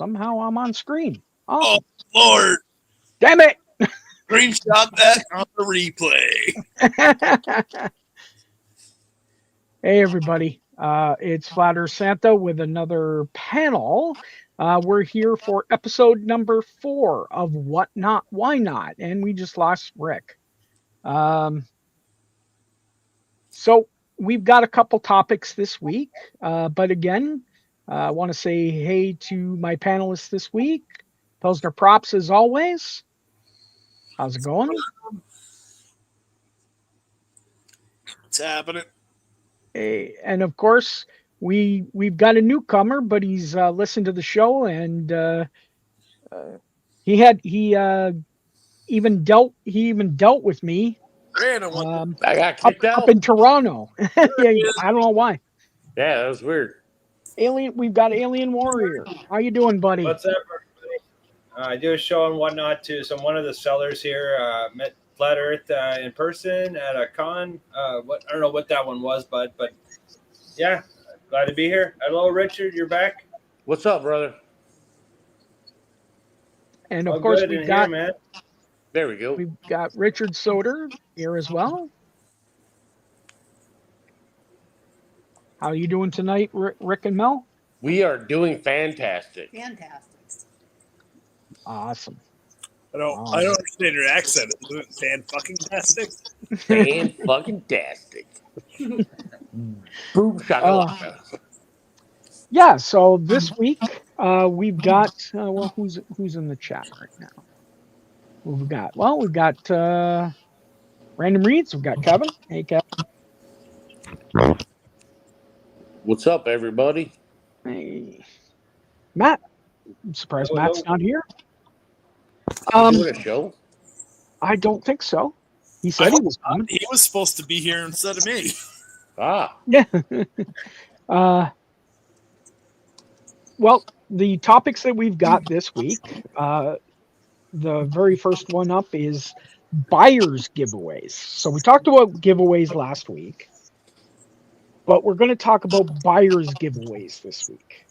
somehow I'm on screen. Oh, Awesome. Lord. Damn it. Screenshot that on the replay. Hey, everybody. It's Flat Earth Santa with another panel. We're here for episode number 4 of What Not, Why Not? And we just lost Rick. So we've got a couple topics this week. But again, I want to say hey to my panelists this week. Pilsner Props as always. How's it going? What's happening? Hey, and of course, we've got a newcomer, but he's listened to the show, and he even dealt with me Random. I got kicked up out. in Toronto. Yeah, I don't know why. Yeah, that was weird. We've got Alien Warrior. How you doing, buddy? What's up, everybody? I do a show and whatnot too. So I'm one of the sellers here. Met Flat Earth in person at a con. I don't know what that one was, but yeah, glad to be here. Hello, Richard. You're back. What's up, brother? And of course, we've got man. There we go. we've got Richard Soder here as well. How are you doing tonight, Rick and Mel? We are doing fantastic. Awesome. I don't understand your accent. Isn't it fan-fucking-tastic? Fan-fucking-tastic. Boom shakalaka. Yeah, so this week we've got who's in the chat right now? Who we've got? Well, we've got Random Reads. We've got Kevin. Hey, Kevin. What's up, everybody? Hey, Matt. I'm surprised Hello. Matt's not here. Doing a show? I don't think so. He said he was coming. He was supposed to be here instead of me. Ah, Yeah. Well, the topics that we've got this week, the very first one up is buyers giveaways. So we talked about giveaways last week, but we're going to talk about buyers giveaways this week.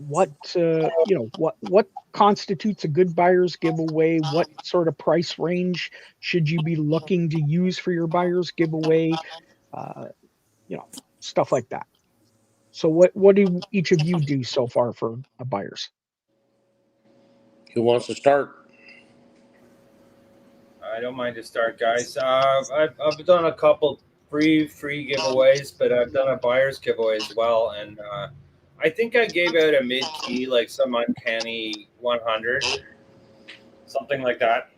What constitutes a good buyer's giveaway? What sort of price range should you be looking to use for your buyer's giveaway? Stuff like that. So what do each of you do so far for a buyer's? who wants to start? I don't mind to start, guys. I've done a couple free giveaways, but I've done a buyer's giveaway as well, and I think I gave out a mid-key, like some uncanny 100, something like that.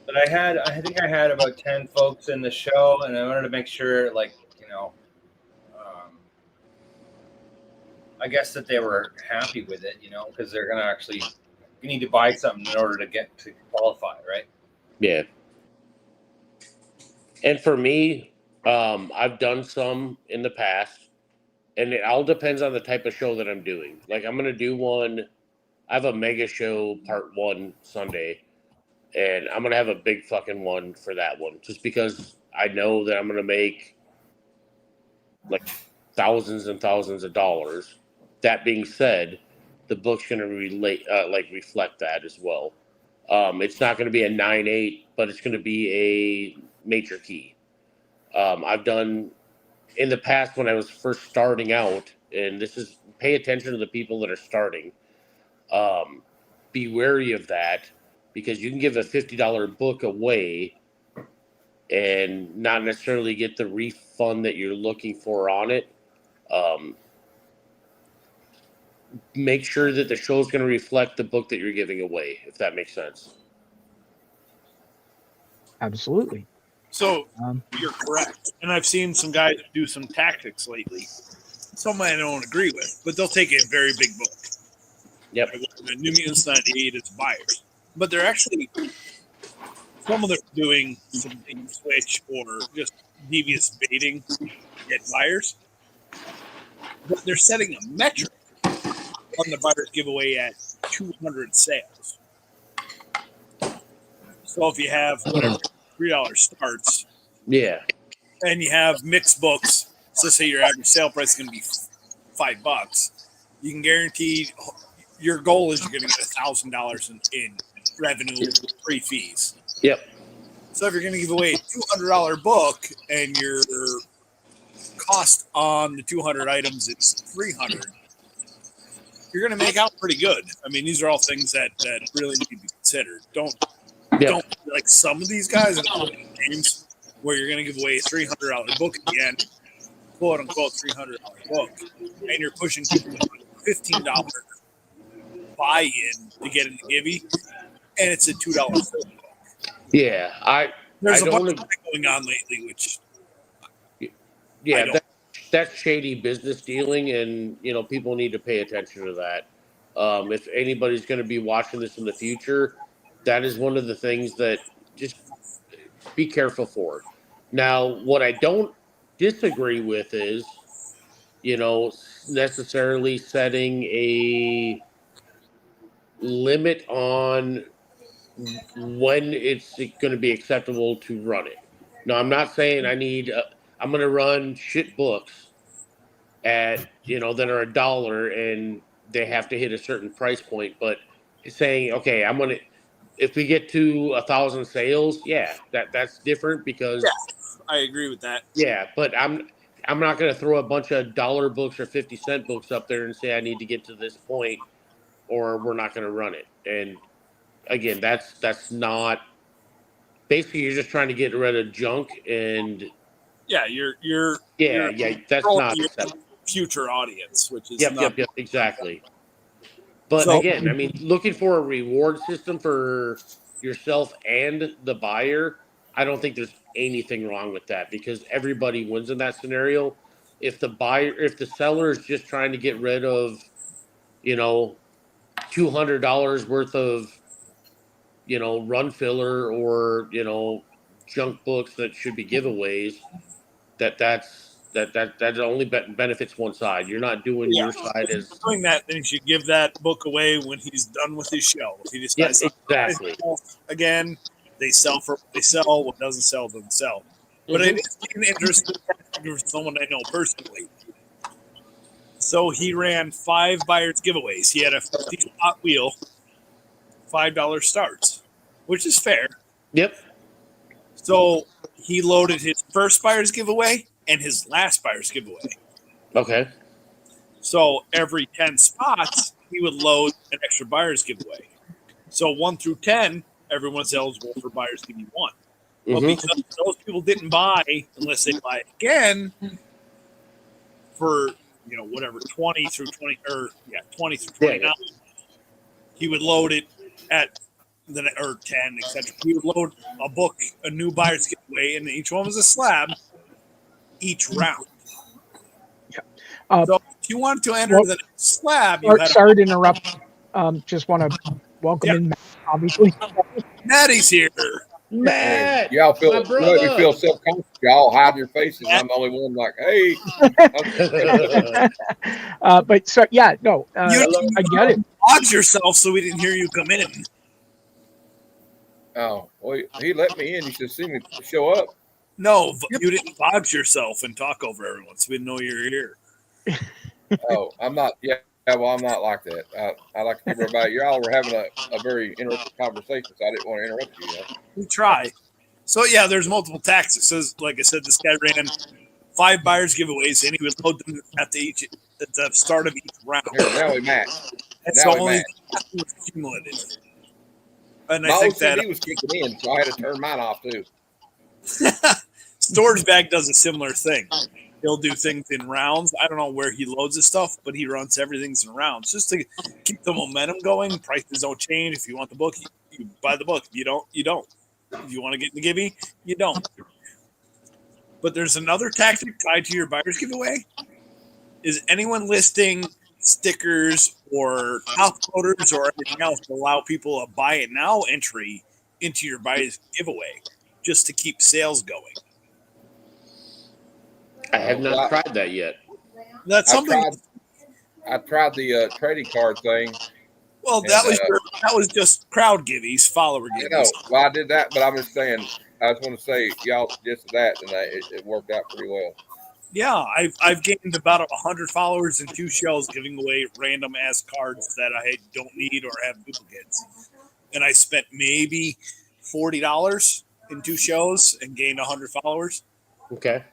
But I think I had about 10 folks in the show, and I wanted to make sure, I guess that they were happy with it, because they're going to actually, you need to buy something in order to get to qualify, right? Yeah. And for me, I've done some in the past, and it all depends on the type of show that I'm doing. Like, I'm going to do one. I have a mega show part 1 Sunday, and I'm going to have a big fucking one for that one, just because I know that I'm going to make like thousands and thousands of dollars. That being said, the book's going to reflect that as well. It's not going to be a 9.8, but it's going to be a major key. I've done in the past when I was first starting out, and this is pay attention to the people that are starting. Be wary of that, because you can give a $50 book away and not necessarily get the refund that you're looking for on it. Make sure that the show is going to reflect the book that you're giving away, if that makes sense. Absolutely. So you're correct. And I've seen some guys do some tactics lately. Some I don't agree with, but they'll take a very big book. Yep. The New Mutants 98 is buyers. But they're actually, some of them are doing some switch or just devious baiting to get buyers. But they're setting a metric on the buyer's giveaway at 200 sales. So if you have $3 starts, Yeah. and you have mixed books, so say your average sale price is going to be $5, you can guarantee your goal is you're going to get $1,000 in revenue free fees. Yep. So if you're going to give away a $200 book and your cost on the 200 items is $300, you're going to make out pretty good. I mean, these are all things that really need to be considered. Don't like some of these guys in games where you're going to give away a $300 book at the end, quote unquote $300 book, and you're pushing people to $15 buy-in to get in the Givey, and it's a $2 book. Yeah, There's I a don't bunch of that going on lately, which that's shady business dealing, and people need to pay attention to that. If anybody's going to be watching this in the future, that is one of the things that just be careful for. Now, what I don't disagree with is, necessarily setting a limit on when it's going to be acceptable to run it. Now, I'm not saying I'm going to run shit books at that are $1 and they have to hit a certain price point, but saying, okay, if we get to 1,000 sales, that's different because I agree with that. Yeah, but I'm not going to throw a bunch of dollar books or 50-cent books up there and say I need to get to this point or we're not going to run it. And again, that's not basically you're just trying to get rid of junk and you're that's not acceptable. Future audience, which is Yep, exactly. But again, I mean, looking for a reward system for yourself and the buyer, I don't think there's anything wrong with that because everybody wins in that scenario. If the seller is just trying to get rid of, $200 worth of, run filler or, junk books that should be giveaways, that only benefits one side. You're not doing your side as doing that. Then you should give that book away when he's done with his show. If he decides exactly. Again, they sell for what they sell. What doesn't sell doesn't sell. But it is an interesting for someone I know personally. So he ran 5 buyers giveaways. He had a 50-spot wheel, $5 starts, which is fair. Yep. So he loaded his first buyer's giveaway and his last buyer's giveaway. Okay. So every 10 spots, he would load an extra buyer's giveaway. So 1 through 10, everyone's eligible for buyer's giveaway 1. But because those people didn't buy unless they buy again for whatever 20 through 29, he would load it at or 10, etc. He would load a book, a new buyer's giveaway, and each one was a slab each round. So if you wanted to enter the next slab, sorry to interrupt. Just want to welcome in Matt, obviously. Maddie's here. Matt, y'all feel self-conscious. Y'all hide your faces. I'm the only one like, hey. But so I get it. Watch yourself so we didn't hear you come in. Oh, well, he let me in. He said, see me show up. No, you didn't box yourself and talk over everyone, so we didn't know you were here. Oh, I'm not. Yeah, well, I'm not like that. I like to give everybody. Y'all were having a very interesting conversation, so I didn't want to interrupt you. We try. So there's multiple tactics. So, like I said, this guy ran 5 buyers giveaways, and he would load them at the start of each round. Here, now we match. And so only was accumulated. And I think that he was kicking in, so I had to turn mine off too. Storage Bag does a similar thing. He'll do things in rounds. I don't know where he loads his stuff, but he runs everything in rounds just to keep the momentum going. Prices don't change. If you want the book, you buy the book. If you don't, you don't. If you want to get in the Givey, you don't. But there's another tactic tied to your buyer's giveaway. Is anyone listing stickers or top loaders or anything else to allow people a buy it now entry into your buyer's giveaway just to keep sales going? I have not tried that yet. That's something. I tried the trading card thing. Well, that was just crowd Giveys, follower Giveys. Well, I did that, but I'm just saying. I just want to say, y'all just that, and it worked out pretty well. Yeah, I've gained about 100 followers in 2 shows giving away random ass cards that I don't need or have duplicates. And I spent maybe $40 in 2 shows and gained 100 followers. Okay.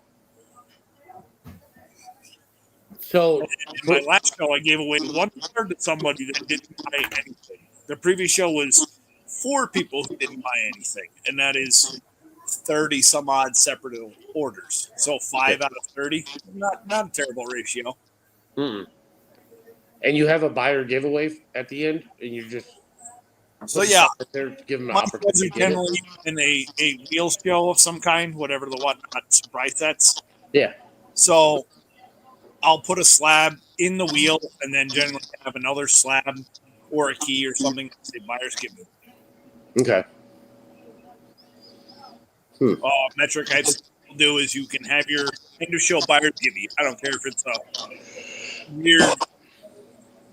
So In my last show, I gave away 1 card to somebody that didn't buy anything. The previous show was 4 people who didn't buy anything, and that is 30 some odd separate orders. So 5 out of 30, not a terrible ratio. and you have a buyer giveaway at the end, and you just So yeah, there to give them an my opportunity friends to get it. generally in a wheel show of some kind, whatever the whatnot surprise sets. Yeah. So I'll put a slab in the wheel and then generally have another slab or a key or something that say buyers give me. Okay. Metric I've seen people do is you can have your end of show buyers give you. I don't care if it's a weird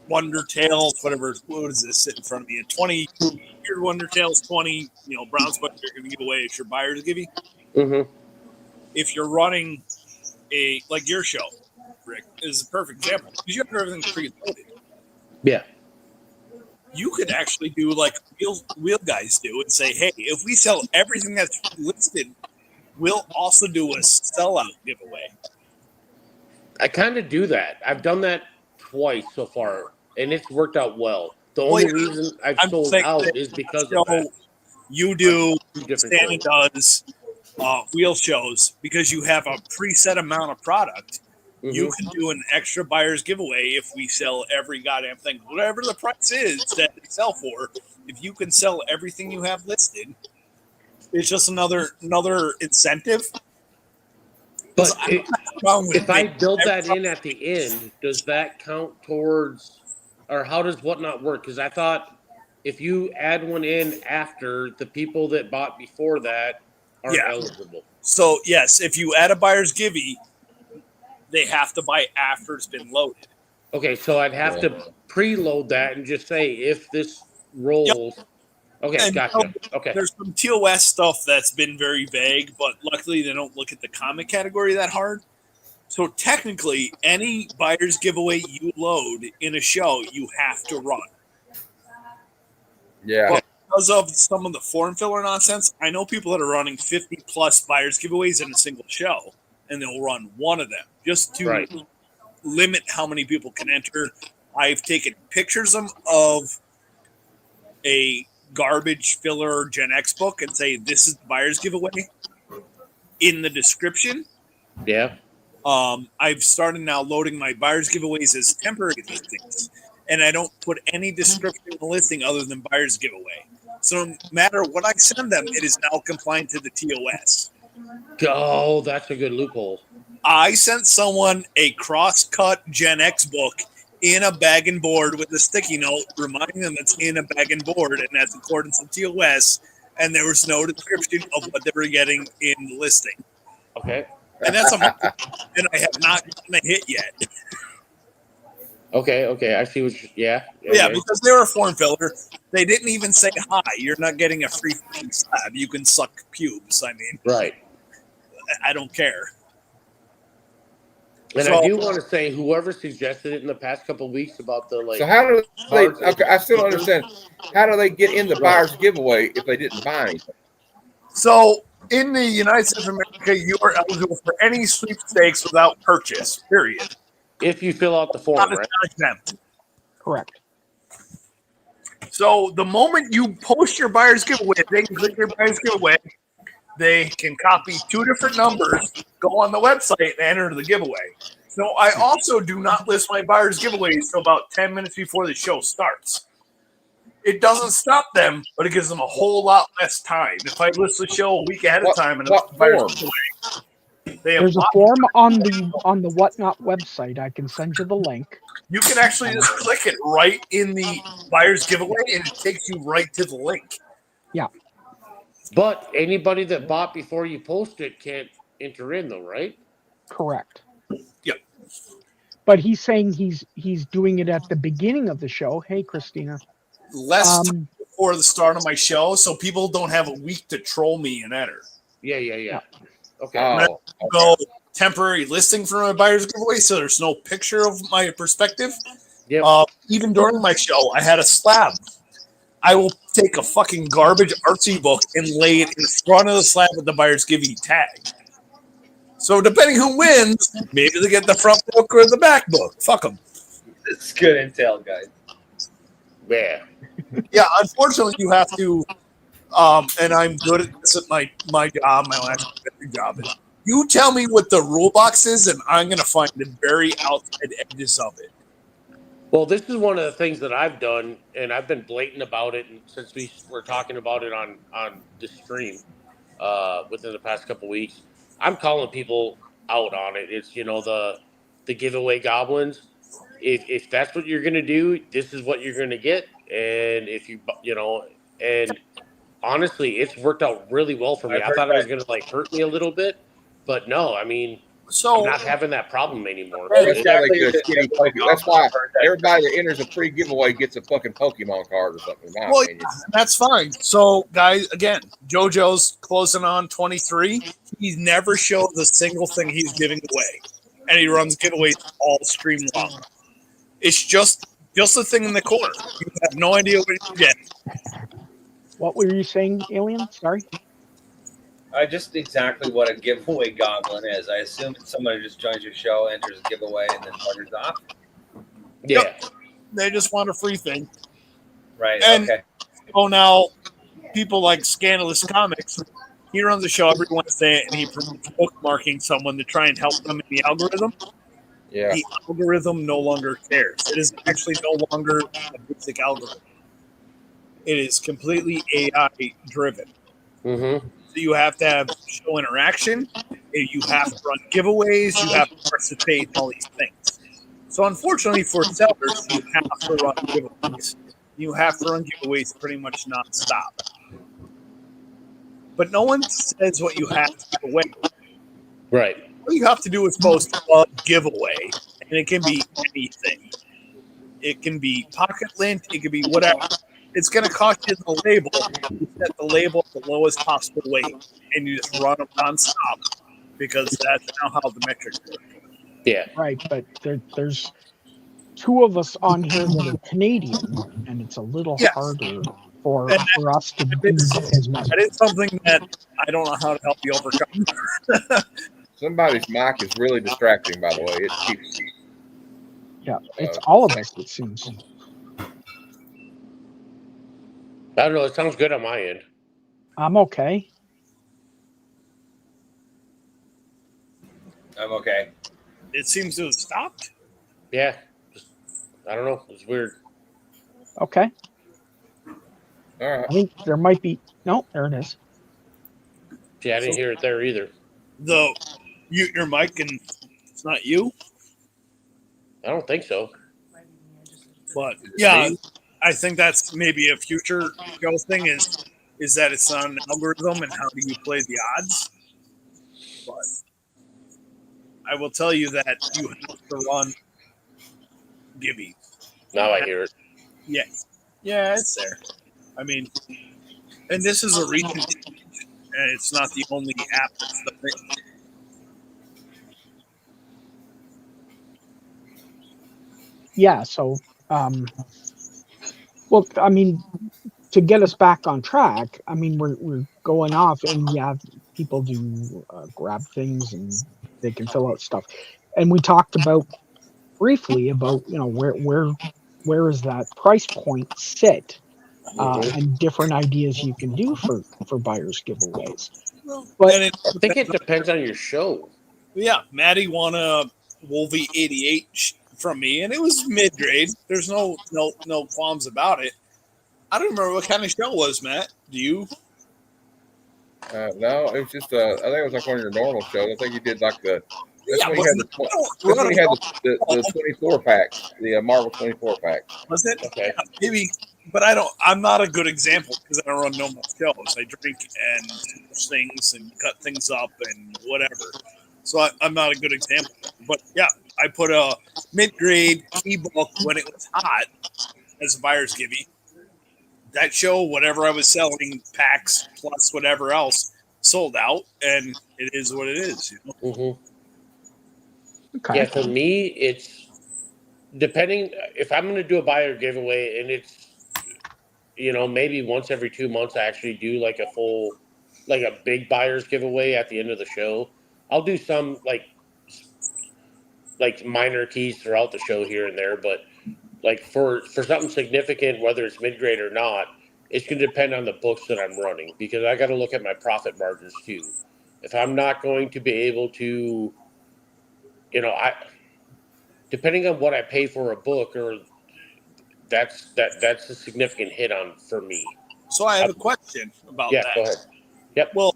Wonder Tales, whatever. What is this sitting in front of me? A 20 weird Wonder Tales 20, brown sweat you're going to give away. It's your buyers give you. Mm-hmm. If you're running like your show, Rick, is a perfect example because you have everything pre-loaded. Yeah. You could actually do like wheel guys do and say, hey, if we sell everything that's listed, we'll also do a sellout giveaway. I kind of do that. I've done that twice so far, and it's worked out well. The only reason I've sold out is because of that. You do, Stanley does wheel shows because you have a preset amount of product. Mm-hmm. You can do an extra buyer's giveaway if we sell every goddamn thing, whatever the price is that they sell for. If you can sell everything you have listed, it's just another incentive. But if I build that in at the end, does that count towards, or how does whatnot work? Because I thought if you add one in after, the people that bought before that aren't eligible. So yes, if you add a buyer's givey, they have to buy after it's been loaded. Okay, so I'd have to preload that and just say if this rolls. Yep. Okay, and gotcha. Okay. There's some TOS stuff that's been very vague, but luckily they don't look at the comic category that hard. So technically, any buyer's giveaway you load in a show, you have to run. Yeah. But because of some of the form filler nonsense, I know people that are running 50 plus buyer's giveaways in a single show, and they'll run one of them just to limit how many people can enter. I've taken pictures of a garbage filler Gen X book and say, this is the buyer's giveaway in the description. Yeah. I've started now loading my buyer's giveaways as temporary listings, and I don't put any description in the listing other than buyer's giveaway. So no matter what I send them, it is now compliant to the TOS. Oh, that's a good loophole. I sent someone a cross-cut Gen X book in a bag and board with a sticky note reminding them it's in a bag and board, and that's according to TOS, and there was no description of what they were getting in the listing. Okay. And that's and I have not gotten a hit yet. Okay. I see what Yeah, because they were a form filler. They didn't even say hi. You're not getting a free slab. You can suck pubes. I mean, right. I don't care. And I do want to say, whoever suggested it in the past couple of weeks about the So how do they? Okay, I still don't understand. How do they get in the buyer's giveaway if they didn't buy anything? So in the United States of America, you are eligible for any sweepstakes without purchase. Period. If you fill out the form, right? Exempt. Correct. So the moment you post your buyer's giveaway, they can click your buyer's giveaway. They can copy 2 different numbers, go on the website, and enter the giveaway. So I also do not list my buyer's giveaways until about 10 minutes before the show starts. It doesn't stop them, but it gives them a whole lot less time. If I list the show a week ahead of time and what form? There's a form on the Whatnot website. I can send you the link. You can actually just click it right in the buyer's giveaway, and it takes you right to the link. Yeah. But anybody that bought before you post it can't enter in, though, right? Correct. Yep. But he's saying he's doing it at the beginning of the show. Hey, Christina. Less time before the start of my show, so people don't have a week to troll me and enter. Yeah. Okay. Oh, Go temporary listing for my buyer's giveaway, so there's no picture of my perspective. Yep. Even during my show, I had a slab. I will take a fucking garbage artsy book and lay it in front of the slab with the buyer's giving tag. So depending who wins, maybe they get the front book or the back book. Fuck them. It's good intel, guys. Yeah. Yeah, unfortunately, you have to. And I'm good at this at my job, my last job. You tell me what the rule box is, and I'm going to find the very outside edges of it. Well, this is one of the things that I've done, and I've been blatant about it, and since we were talking about it on the stream within the past couple weeks. I'm calling people out on it. It's the giveaway goblins. If that's what you're gonna do, this is what you're gonna get, and if and honestly, it's worked out really well for me. I've I heard thought it was that. gonna hurt me a little bit, but no, I mean. So I'm not having that problem anymore. That's why they Exactly. get a shitty Pokemon. That's why everybody that enters a free giveaway gets a fucking Pokemon card or something. In my opinion. that's fine. So, guys, again, JoJo's closing on 23. He's never showed a single thing he's giving away, and he runs giveaways all stream long. It's just a thing in the corner. You have no idea what you're getting. What were you saying, Alien? Sorry. Just exactly what a giveaway goblin is. I assume it's someone who just joins your show, enters a giveaway, and then buggers off. Yeah. Yep. They just want a free thing. Right. And- Okay. Oh, now people like Scandalous Comics. He runs a show every Wednesday, and he promotes bookmarking someone to try and help them in the algorithm. Yeah. The algorithm no longer cares. It is actually no longer a basic algorithm. It is completely AI driven. Mm-hmm. So you have to have show interaction. You have to run giveaways. You have to participate in all these things. So unfortunately for sellers, you have to run giveaways. You have to run giveaways pretty much nonstop. But no one says what you have to give away. Right. All you have to do is post a giveaway, and it can be anything. It can be pocket lint. It can be whatever. It's going to cost you the label. You set the label at the lowest possible weight, and you just run them nonstop because that's now how the metrics work. Yeah. Right, but there's two of us on here that are Canadian, and it's a little Yes. harder for And us to do as much. That is something that I don't know how to help you overcome. Somebody's mic is really distracting, by the way. It keeps. Yeah, it's all of us, it seems. I don't know. It sounds good on my end. I'm okay. I'm okay. It seems to have stopped. Yeah. I don't know. It's weird. Okay. All right. I think there might be. No, there it is. Yeah, I didn't hear it there either. Though, mute your mic and it's not you. I don't think so. But yeah, I think that's maybe a future show thing is that it's on an algorithm and how do you play the odds. But I will tell you that you have to run Giveys. Now I hear it. Yeah. Yeah, it's there. I mean, and this is a recent change, and it's not the only app that's done it. Yeah, so well, I mean, to get us back on track, I mean, we're going off, and yeah, people do grab things and they can fill out stuff, and we talked about briefly about where is that price point sit, and different ideas you can do for buyers giveaways. But And I think it depends on your show. yeah, Maddie won a Wolvie 88 from me, and it was mid grade. There's no qualms about it. I don't remember what kind of show it was, Matt. Do you? No, it was just. I think it was like one of your normal shows. I think you did like the. That's Yeah, when but you had the 24 pack, the Marvel 24 pack. Was it? Okay. Yeah, maybe, but I'm not a good example because I don't run normal shows. I drink and push things and cut things up and whatever. So I'm not a good example. But yeah, I put a mid-grade ebook when it was hot as a buyer's givey. That show, whatever I was selling, packs plus whatever else, sold out, and it is what it is. You know? Mm-hmm. Okay. Yeah, for me, it's depending if I'm going to do a buyer giveaway, and it's maybe once every 2 months I actually do like a full, like a big buyer's giveaway at the end of the show. I'll do some like minor keys throughout the show here and there, but like for something significant, whether it's mid grade or not, it's going to depend on the books that I'm running because I got to look at my profit margins too. If I'm not going to be able to, I depending on what I pay for a book, or that's a significant hit on for me. So I have a question about Yeah, that. go ahead. Yep. Well,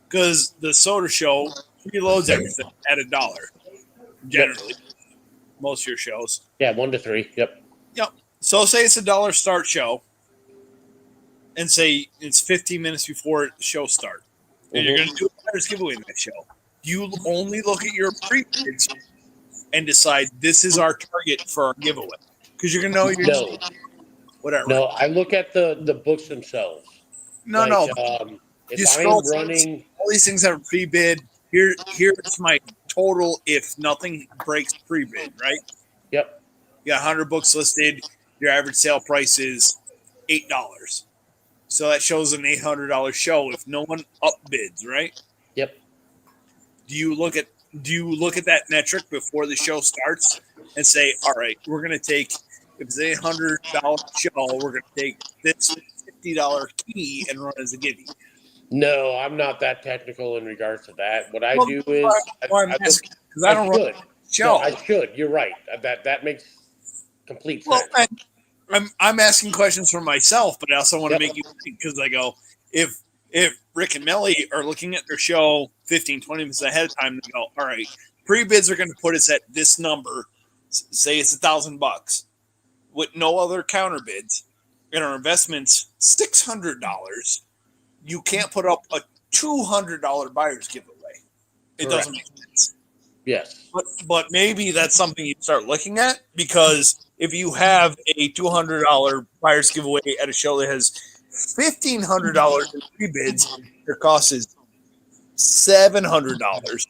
because the soda show preloads everything at $1 generally. Most of your shows. Yeah, 1 to 3. Yep. Yep. So say it's $1 start show, and say it's 15 minutes before the show starts, and you're going to do a buyer's giveaway in that show. You only look at your pre-bids and decide this is our target for our giveaway because you're going to know your whatever. No, I look at the books themselves. No. If You I scroll am running all these things that are pre-bid. Here's my total if nothing breaks pre-bid, right? Yep. You got 100 books listed. Your average sale price is $8. So that shows an $800 show if no one upbids, right? Yep. Do you look at that metric before the show starts and say, all right, we're going to take, if it's an $800 show, we're going to take this $50 key and run as a Giveys? No, I'm not that technical in regards to that. What I do is because I don't run show. No, I should. You're right. That makes complete sense. I'm asking questions for myself, but I also want to make you think because I go, if Rick and Melly are looking at their show 15, 20 minutes ahead of time, they go, all right, pre-bids are going to put us at this number. Say it's $1,000 with no other counter bids, and our investment's $600. You can't put up a $200 buyer's giveaway. It doesn't make sense. Yes. But maybe that's something you start looking at because if you have a $200 buyer's giveaway at a show that has $1,500 in pre-bids, your cost is $700.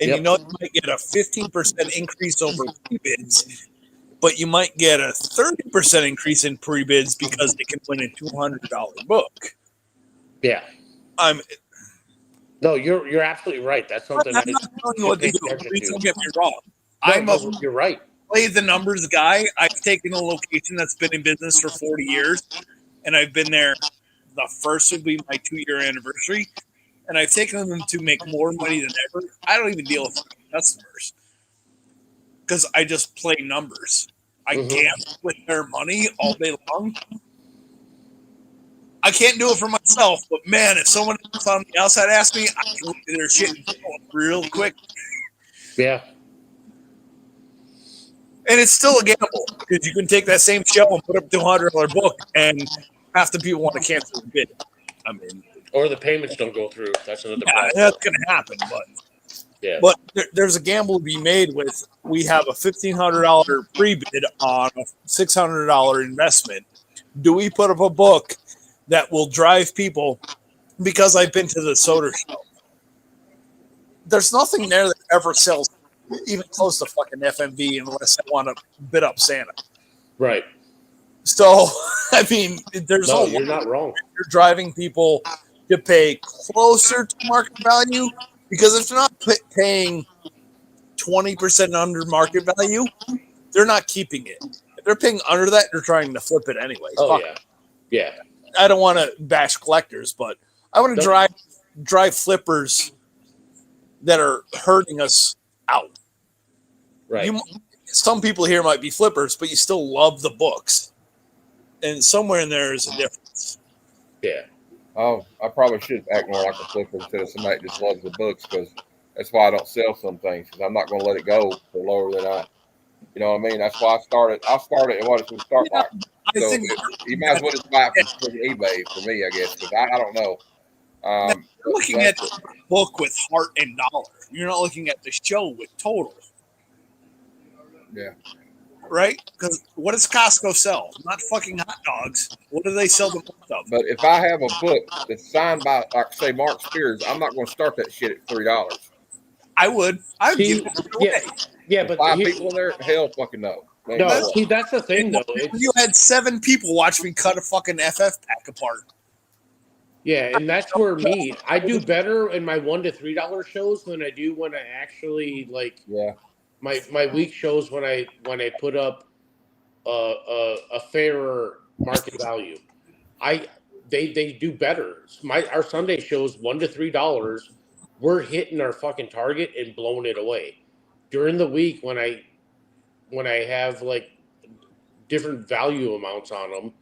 And you know you might get a 15% increase over pre-bids, but you might get a 30% increase in pre-bids because they can win a $200 book. Yeah. No, you're absolutely right. That's something I'm not telling you what to do. Please don't get me wrong. You're right. Play the numbers guy. I've taken a location that's been in business for 40 years, and I've been there. The first would be my 2-year anniversary, and I've taken them to make more money than ever. I don't even deal with customers because I just play numbers. I gamble with their money all day long. I can't do it for myself, but man, if someone else on the outside asks me, I can look at their shit real quick. Yeah. And it's still a gamble because you can take that same show and put up a $200 book, and half the people want to cancel the bid. I mean, or the payments don't go through. That's another problem. That's going to happen, but there's a gamble to be made with. We have a $1,500 pre-bid on a $600 investment. Do we put up a book that will drive people? Because I've been to the soda show. There's nothing there that ever sells even close to fucking FMV unless I want to bid up Santa. Right. So, I mean, you're not wrong. You're driving people to pay closer to market value because if they're not paying 20% under market value, they're not keeping it. If they're paying under that, they're trying to flip it anyway. Oh, yeah. Yeah. I don't want to bash collectors, but I want to drive flippers that are hurting us out. Right. Some people here might be flippers, but you still love the books. And somewhere in there is a difference. Yeah. Oh, I probably should act more like a flipper instead of somebody that just loves the books because that's why I don't sell some things because I'm not going to let it go for lower than you know what I mean? That's why I started at what it would start like. So you might as well just buy it from eBay for me, I guess, because I don't know. You're looking at the book with heart and dollar. You're not looking at the show with total. Yeah. Right? Because what does Costco sell? Not fucking hot dogs. What do they sell the most of? But if I have a book that's signed by, like, say, Mark Spears, I'm not going to start that shit at $3. I would. I'd See, give it yeah, away. yeah, but 5 people in there, hell, fucking no. Ain't no, way. see, that's the thing, though. You had 7 people watch me cut a fucking FF pack apart. Yeah, and that's where I do better in my $1 to $3 shows than I do when I actually like Yeah. my week shows when I put up a fairer market value. They do better. Our Sunday shows $1 to $3. We're hitting our fucking target and blowing it away. During the week when I have like different value amounts on them,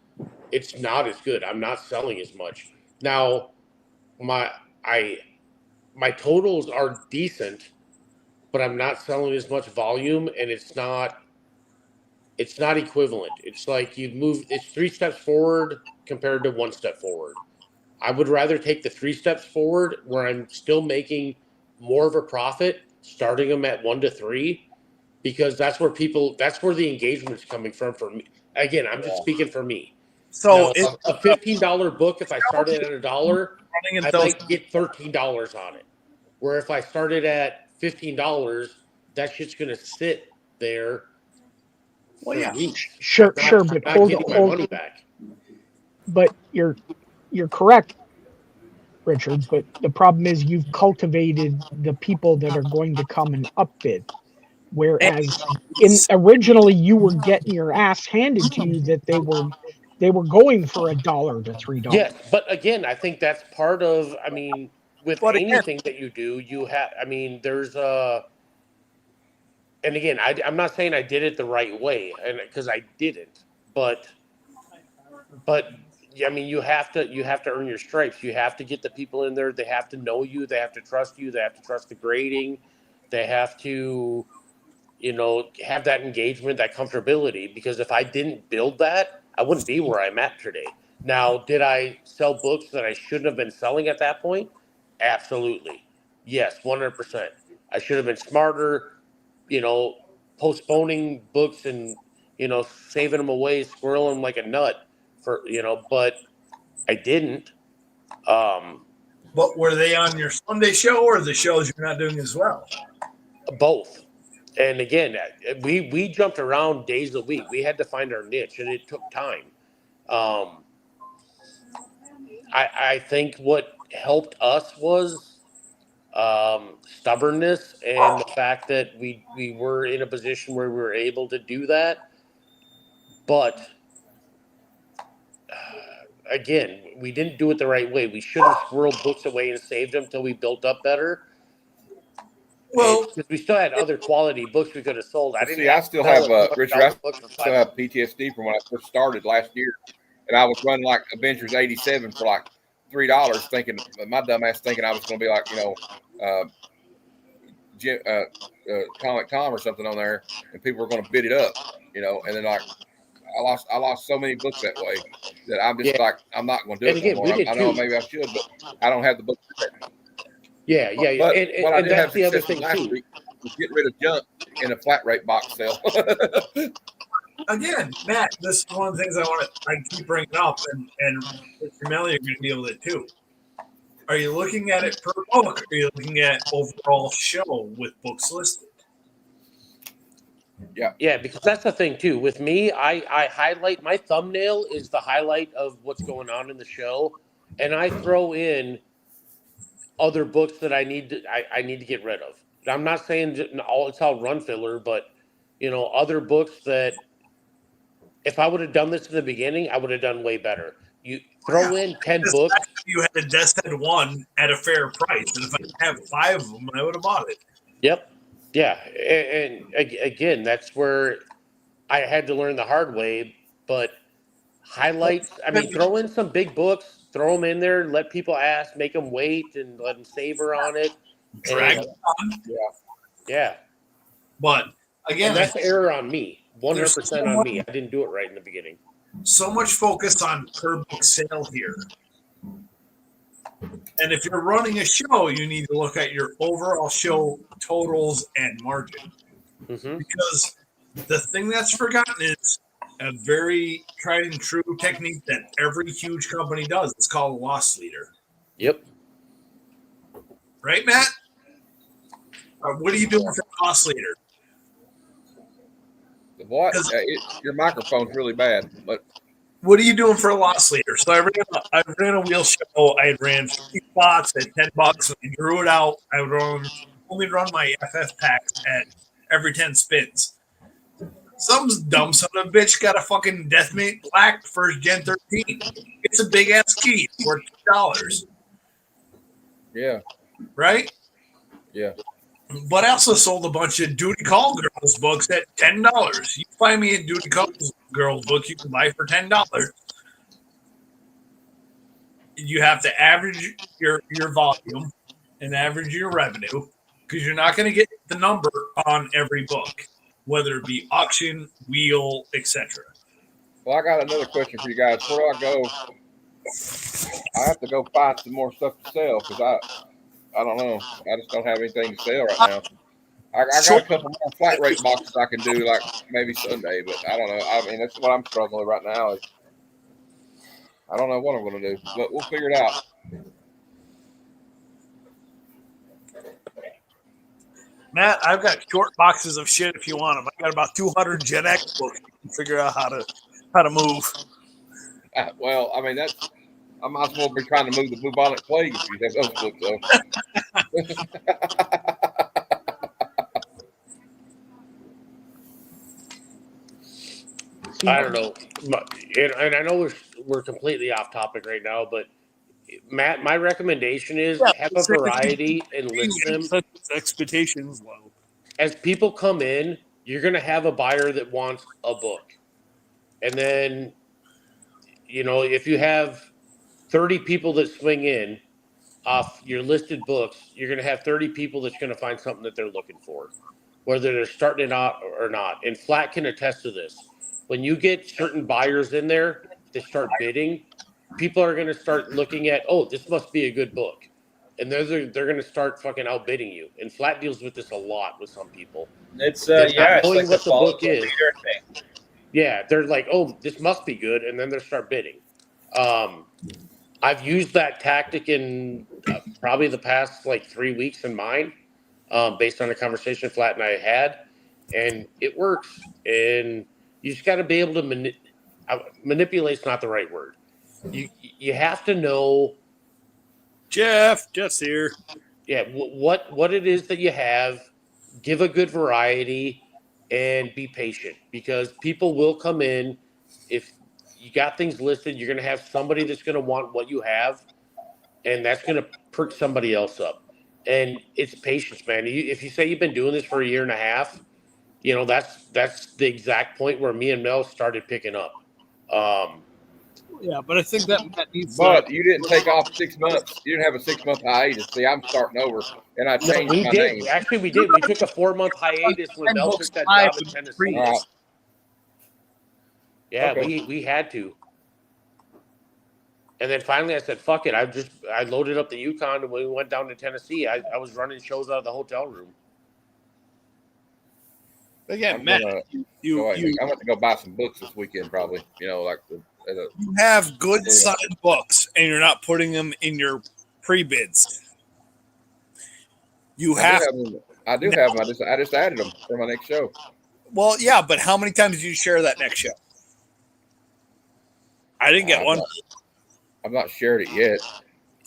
it's not as good. I'm not selling as much. Now my totals are decent, but I'm not selling as much volume, and it's not equivalent. It's like it's 3 steps forward compared to 1 step forward. I would rather take the 3 steps forward where I'm still making more of a profit, starting them at 1 to 3, because that's where the engagement's coming from for me. Again, I'm just speaking for me. So Now, a $15 book, if I started at $1, I those might get $13 on it. Where if I started at $15, that shit's gonna sit there for weeks. Sure, I'm but not getting my money back. But you're correct, Richard. But the problem is you've cultivated the people that are going to come and upbid. Whereas originally you were getting your ass handed to you that they were going for $1 to $3. Yes, but again, I think that's part of. I mean, with But again- anything that you do, you have. I mean, there's a. And again, I'm not saying I did it the right way, and because I didn't, but I mean, you have to earn your stripes. You have to get the people in there. They have to know you. They have to trust you. They have to trust the grading. They have to, have that engagement, that comfortability. Because if I didn't build that, I wouldn't be where I'm at today. Now, did I sell books that I shouldn't have been selling at that point? Absolutely. Yes, 100%. I should have been smarter, postponing books and, saving them away, squirreling them like a nut but I didn't. But were they on your Sunday show or the shows you're not doing as well? Both. And again, we jumped around days a week. We had to find our niche, and it took time. I think what helped us was stubbornness and the fact that we were in a position where we were able to do that. But again, we didn't do it the right way. We should have squirreled books away and saved them until we built up better. Well, because we still had other quality books we could have sold. I didn't. I still have Richard. I still have PTSD from when I first started last year, and I was running like Avengers '87 for like $3, thinking my dumbass thinking I was going to be like Comic Con or something on there, and people were going to bid it up, and then like I lost so many books that way that I'm just like I'm not going to do it anymore. I know maybe I should, but I don't have the book. Yeah. But and what I did that's have the other success thing last too. week was getting rid of junk in a flat rate box sale. Again, Matt, this is one of the things I keep bringing up, and Mr. Melly, you're going to deal with it too. Are you looking at it per book? Or are you looking at overall show with books listed? Yeah, because that's the thing too. With me, I highlight my thumbnail is the highlight of what's going on in the show, and I throw in other books that I need to get rid of. I'm not saying it's all run filler, but other books that if I would have done this in the beginning, I would have done way better. You throw in 10 books. You had a Death's Head 1 at a fair price, and if I have 5 of them, I would have bought it. Yep. Yeah, and again, that's where I had to learn the hard way. But highlights, I mean, throw in some big books, throw them in there, let people ask, make them wait, and let them savor on it. Drag it on. Yeah. But again, and that's the error on me. 100% on me. I didn't do it right in the beginning. So much focus on per book sale here. And if you're running a show, you need to look at your overall show totals and margin. Mm-hmm. Because the thing that's forgotten is a very tried and true technique that every huge company does. It's called a loss leader. Yep. Right, Matt? What are you doing for Loss Leader? The what? Your microphone's really bad. But What are you doing for a Loss Leader? So I ran a wheel show. I ran 50 spots at $10. And I drew it out. I would only run my FF packs at every 10 spins. Some dumb son of a bitch got a fucking Deathmate Black first Gen 13. It's a big ass key. It's worth $2. yeah, Right? yeah. But I also sold a bunch of Duty Call Girls books at $10. You find me a Duty Call Girls book you can buy for $10. You have to average your volume and average your revenue because you're not going to get the number on every book, whether it be auction, wheel, etc. Well, I got another question for you guys. Where do I go? I have to go find some more stuff to sell because I don't know. I just don't have anything to sell right now. I got a couple more flat rate boxes I can do, like maybe Sunday, but I don't know. I mean, that's what I'm struggling with right now. Is I don't know what I'm going to do, but we'll figure it out. Matt, I've got short boxes of shit if you want them. I got about 200 Gen X books. You can figure out how to move. Well, I mean, I might as well be trying to move the bubonic plague if you have those books, though. I don't know, and I know we're completely off topic right now, but Matt, my recommendation is have a variety and list them. Set expectations low. As people come in, you're going to have a buyer that wants a book, and then if you have 30 people that swing in off your listed books, you're going to have 30 people that's going to find something that they're looking for, whether they're starting it out or not. And Flat can attest to this. When you get certain buyers in there that start bidding, people are going to start looking at, oh, this must be a good book. And they're going to start fucking outbidding you. And Flat deals with this a lot with some people. It's It's like what the book is. thing. Yeah, they're like, oh, this must be good. And then they start bidding. I've used that tactic in probably the past 3 weeks in mine, based on a conversation Flat and I had. And it works. And you just got to be able to manipulate's not the right word. You have to know, Jeff's here. Yeah, what it is that you have. Give a good variety and be patient because people will come in. If you got things listed, you're going to have somebody that's going to want what you have, and that's going to perk somebody else up. And it's patience, man. If you say you've been doing this for a year and a half, that's the exact point where me and Mel started picking up. Yeah, but I think that Matt needs. But you didn't take off 6 months. You didn't have a 6 month hiatus. See, I'm starting over, and I changed my name. Actually, we did. We took a 4-month hiatus when Mel took that job in Tennessee. Right. Yeah, Okay. we had to. And then finally I said, fuck it. I loaded up the Yukon and we went down to Tennessee. I was running shows out of the hotel room. Again, Matt, you I'm going to go buy some books this weekend, probably. you have good signed books and you're not putting them in your pre-bids. I do have them. I just added them for my next show. Well, yeah, but how many times did you share that next show? I didn't get one. I've not shared it yet.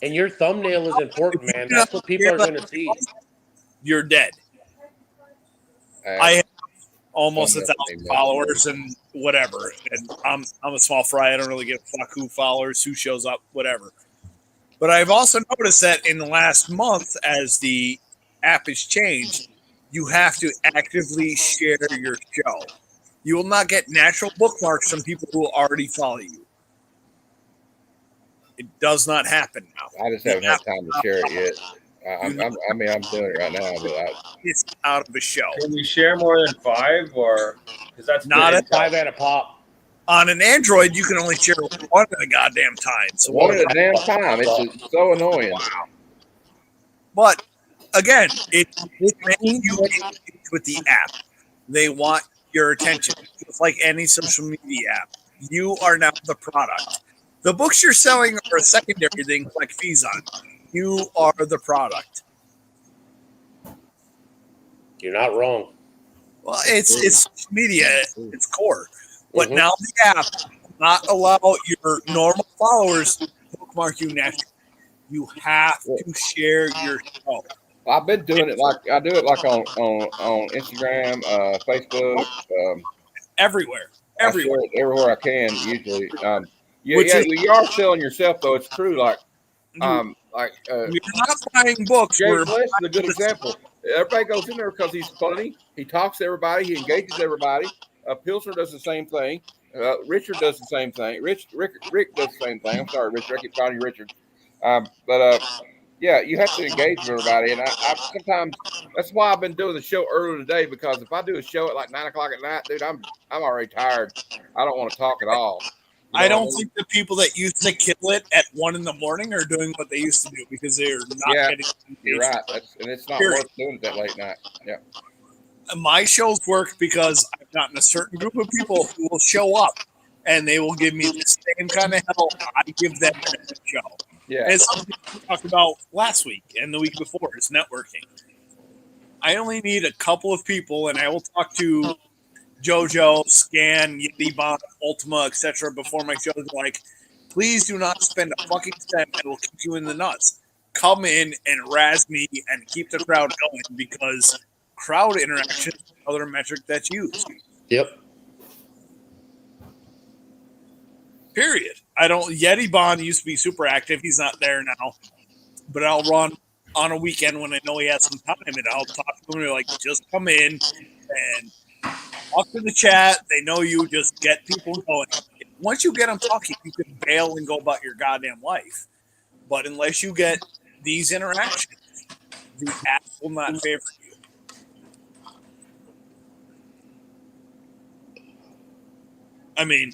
And your thumbnail is important, man. That's what people are going to see. You're dead. I have almost 1,000 followers and whatever. And I'm a small fry. I don't really give a fuck who follows, who shows up, whatever. But I've also noticed that in the last month, as the app has changed, you have to actively share your show. You will not get natural bookmarks from people who already follow you. It does not happen now. I just haven't had time to share it yet. I'm doing it right now, but it's out of the show. Can you share more than 5, or because that's not at 5 at a pop? On an Android, you can only share one at a goddamn time. So one at a damn time. It's so annoying. Wow. But again, it's making you engage with the app. They want your attention. It's like any social media app. You are now the product. The books you're selling are a secondary thing, like fees on. You are the product. You're not wrong. Well, it's social media, it's core. But Mhm. now the app will not allow your normal followers to bookmark you naturally. You have to share your show. I've been doing it like I do it like on Instagram, Facebook. Everywhere. I share Everywhere. it everywhere I can. Usually, Which is you are selling yourself though. It's true. Like we're uh, not buying books. Jay We're Bliss is a good example. Everybody goes in there because he's funny. He talks to everybody. He engages everybody. Pilsner does the same thing. Richard does the same thing. Rick does the same thing. I'm sorry, Richard. I keep calling you Richard. Yeah, you have to engage with everybody. And I sometimes that's why I've been doing the show earlier today, because if I do a show at like 9:00 at night, dude, I'm already tired. I don't want to talk at all. You know I what don't mean? think the people that used to kill it at 1 a.m. are doing what they used to do because they're not Yeah, getting you're right. engagement. And it's not Period. worth doing it that late night. Yeah. My shows work because I've gotten a certain group of people who will show up and they will give me the same kind of hell I give them at the show. Yeah. And it's something we talked about last week and the week before is networking. I only need a couple of people, and I will talk to JoJo, Scan, Yeti Bomb, Ultima, etc. before my shows. Like, please do not spend a fucking cent. I will kick you in the nuts. Come in and razz me and keep the crowd going, because crowd interaction is another metric that's used. Yep. Period. I don't. Yeti Bond used to be super active. He's not there now. But I'll run on a weekend when I know he has some time, and I'll talk to him and like, just come in and talk to the chat. They know you. Just get people going. Once you get them talking, you can bail and go about your goddamn life. But unless you get these interactions, the app will not favor you. I mean,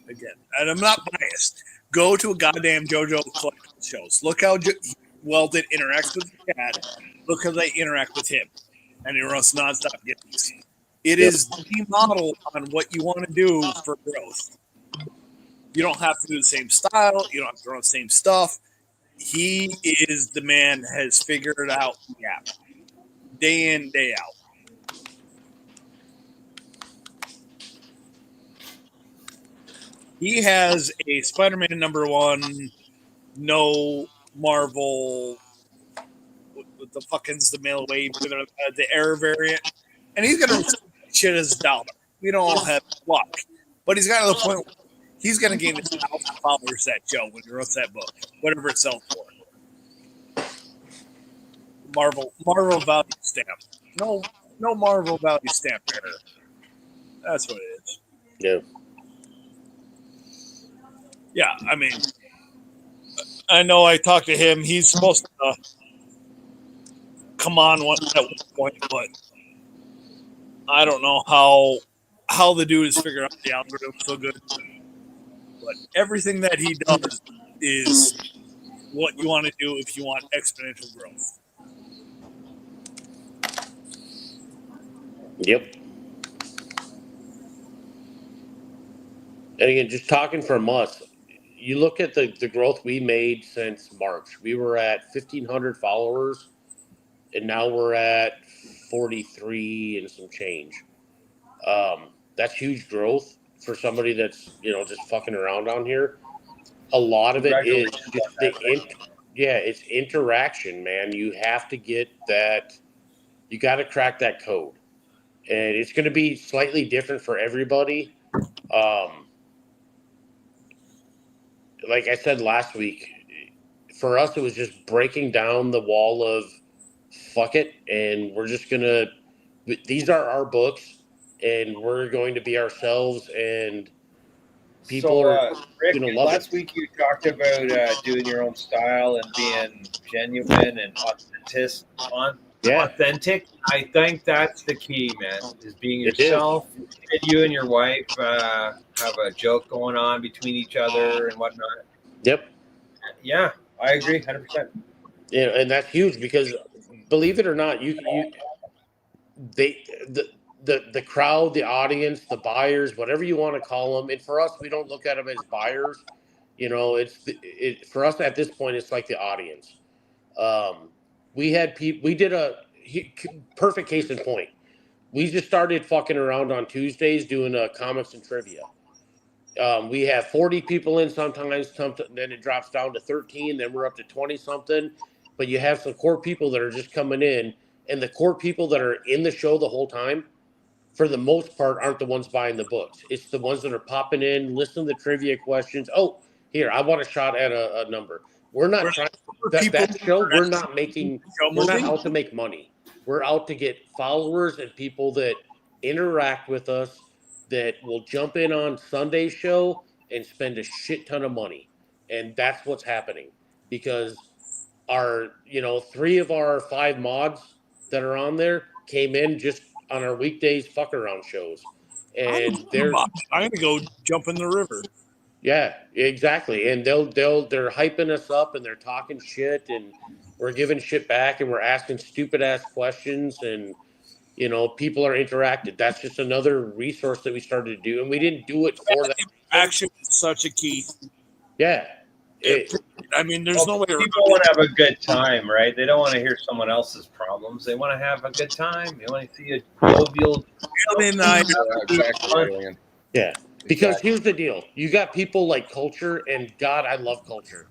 again, and I'm not biased. Go to a goddamn JoJo collectible shows. Look how Weldon interacts with the chat. Look how they interact with him. And he runs nonstop Giveys. It is the model on what you want to do for growth. You don't have to do the same style. You don't have to run the same stuff. He is the man, has figured out the app day in, day out. He has a Spider-Man #1, no Marvel. What the fuck is the mail wave? The error variant, and he's gonna shit his dollar. We don't all have luck, but he's got to the point where he's gonna gain 1,000 followers that show when he wrote that book, whatever it sells for. Marvel value stamp. No Marvel value stamp error. That's what it is. Yeah. Yeah, I mean, I know I talked to him. He's supposed to come on at one point, but I don't know how the dude has figured out the algorithm so good. But everything that he does is what you want to do if you want exponential growth. Yep. And again, just talking from us, you look at the growth we made since March. We were at 1,500 followers, and now we're at 43 and some change. That's huge growth for somebody that's, just fucking around on here. A lot of it is just it's interaction, man. You have to get that. You got to crack that code, and it's going to be slightly different for everybody. Like I said last week, for us, it was just breaking down the wall of fuck it, and we're just going to, these are our books, and we're going to be ourselves, and people are Rick, going to love last it. week you talked about doing your own style and being genuine and authentic. I think that's the key, man, is being It is. yourself. And you and your wife have a joke going on between each other and whatnot. Yep. Yeah, I agree 100%. And that's huge because, believe it or not, the crowd, the audience, the buyers, whatever you want to call them, and for us, we don't look at them as buyers. For us at this point, it's like the audience. We had people. We did a perfect case in point. We just started fucking around on Tuesdays doing comics and trivia. We have 40 people in sometimes, then it drops down to 13, then we're up to 20 something. But you have some core people that are just coming in, and the core people that are in the show the whole time, for the most part, aren't the ones buying the books. It's the ones that are popping in, listening to trivia questions. Oh, here, I want a shot at a number. We're not trying that show. We're not making. We're not out to make money. We're out to get followers and people that interact with us, that will jump in on Sunday's show and spend a shit ton of money. And that's what's happening, because our 3 of our 5 mods that are on there came in just on our weekdays fuck around shows, and I'm gonna go jump in the river. Yeah, exactly. And they're hyping us up, and they're talking shit, and we're giving shit back, and we're asking stupid ass questions, and people are interacted. That's just another resource that we started to do, and we didn't do it for that. Action is such a key. Yeah. I mean, there's no way people want to have a good time, right? They don't want to hear someone else's problems. They want to have a good time. They want to see a jovial. Yeah. Because here's the deal. You got people like Culture, and God, I love Culture.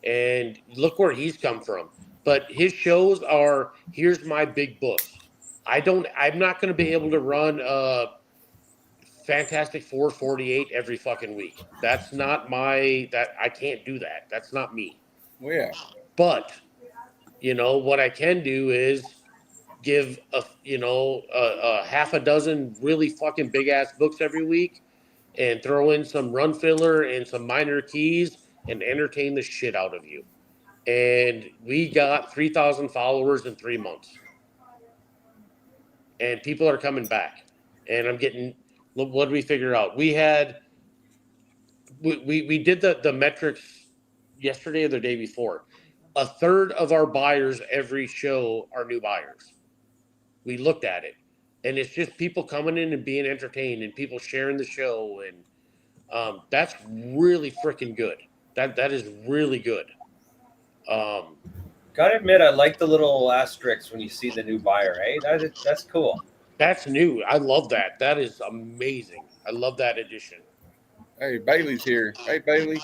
And look where he's come from. But his shows are, here's my big books. I'm not going to be able to run Fantastic Four 48 every fucking week. That's not I can't do that. That's not me. Well, yeah. But, what I can do is give a half a dozen really fucking big ass books every week, and throw in some run filler and some minor keys and entertain the shit out of you. And we got 3,000 followers in 3 months. And people are coming back. And I'm getting, what did we figure out? We did the metrics yesterday or the day before. 1/3 of our buyers every show are new buyers. We looked at it. And it's just people coming in and being entertained, and people sharing the show, and that's really freaking good. That is really good. Gotta admit, I like the little asterisks when you see the new buyer. Hey, that's cool. That's new. I love that. That is amazing. I love that addition. Hey, Bailey's here. Hey, Bailey.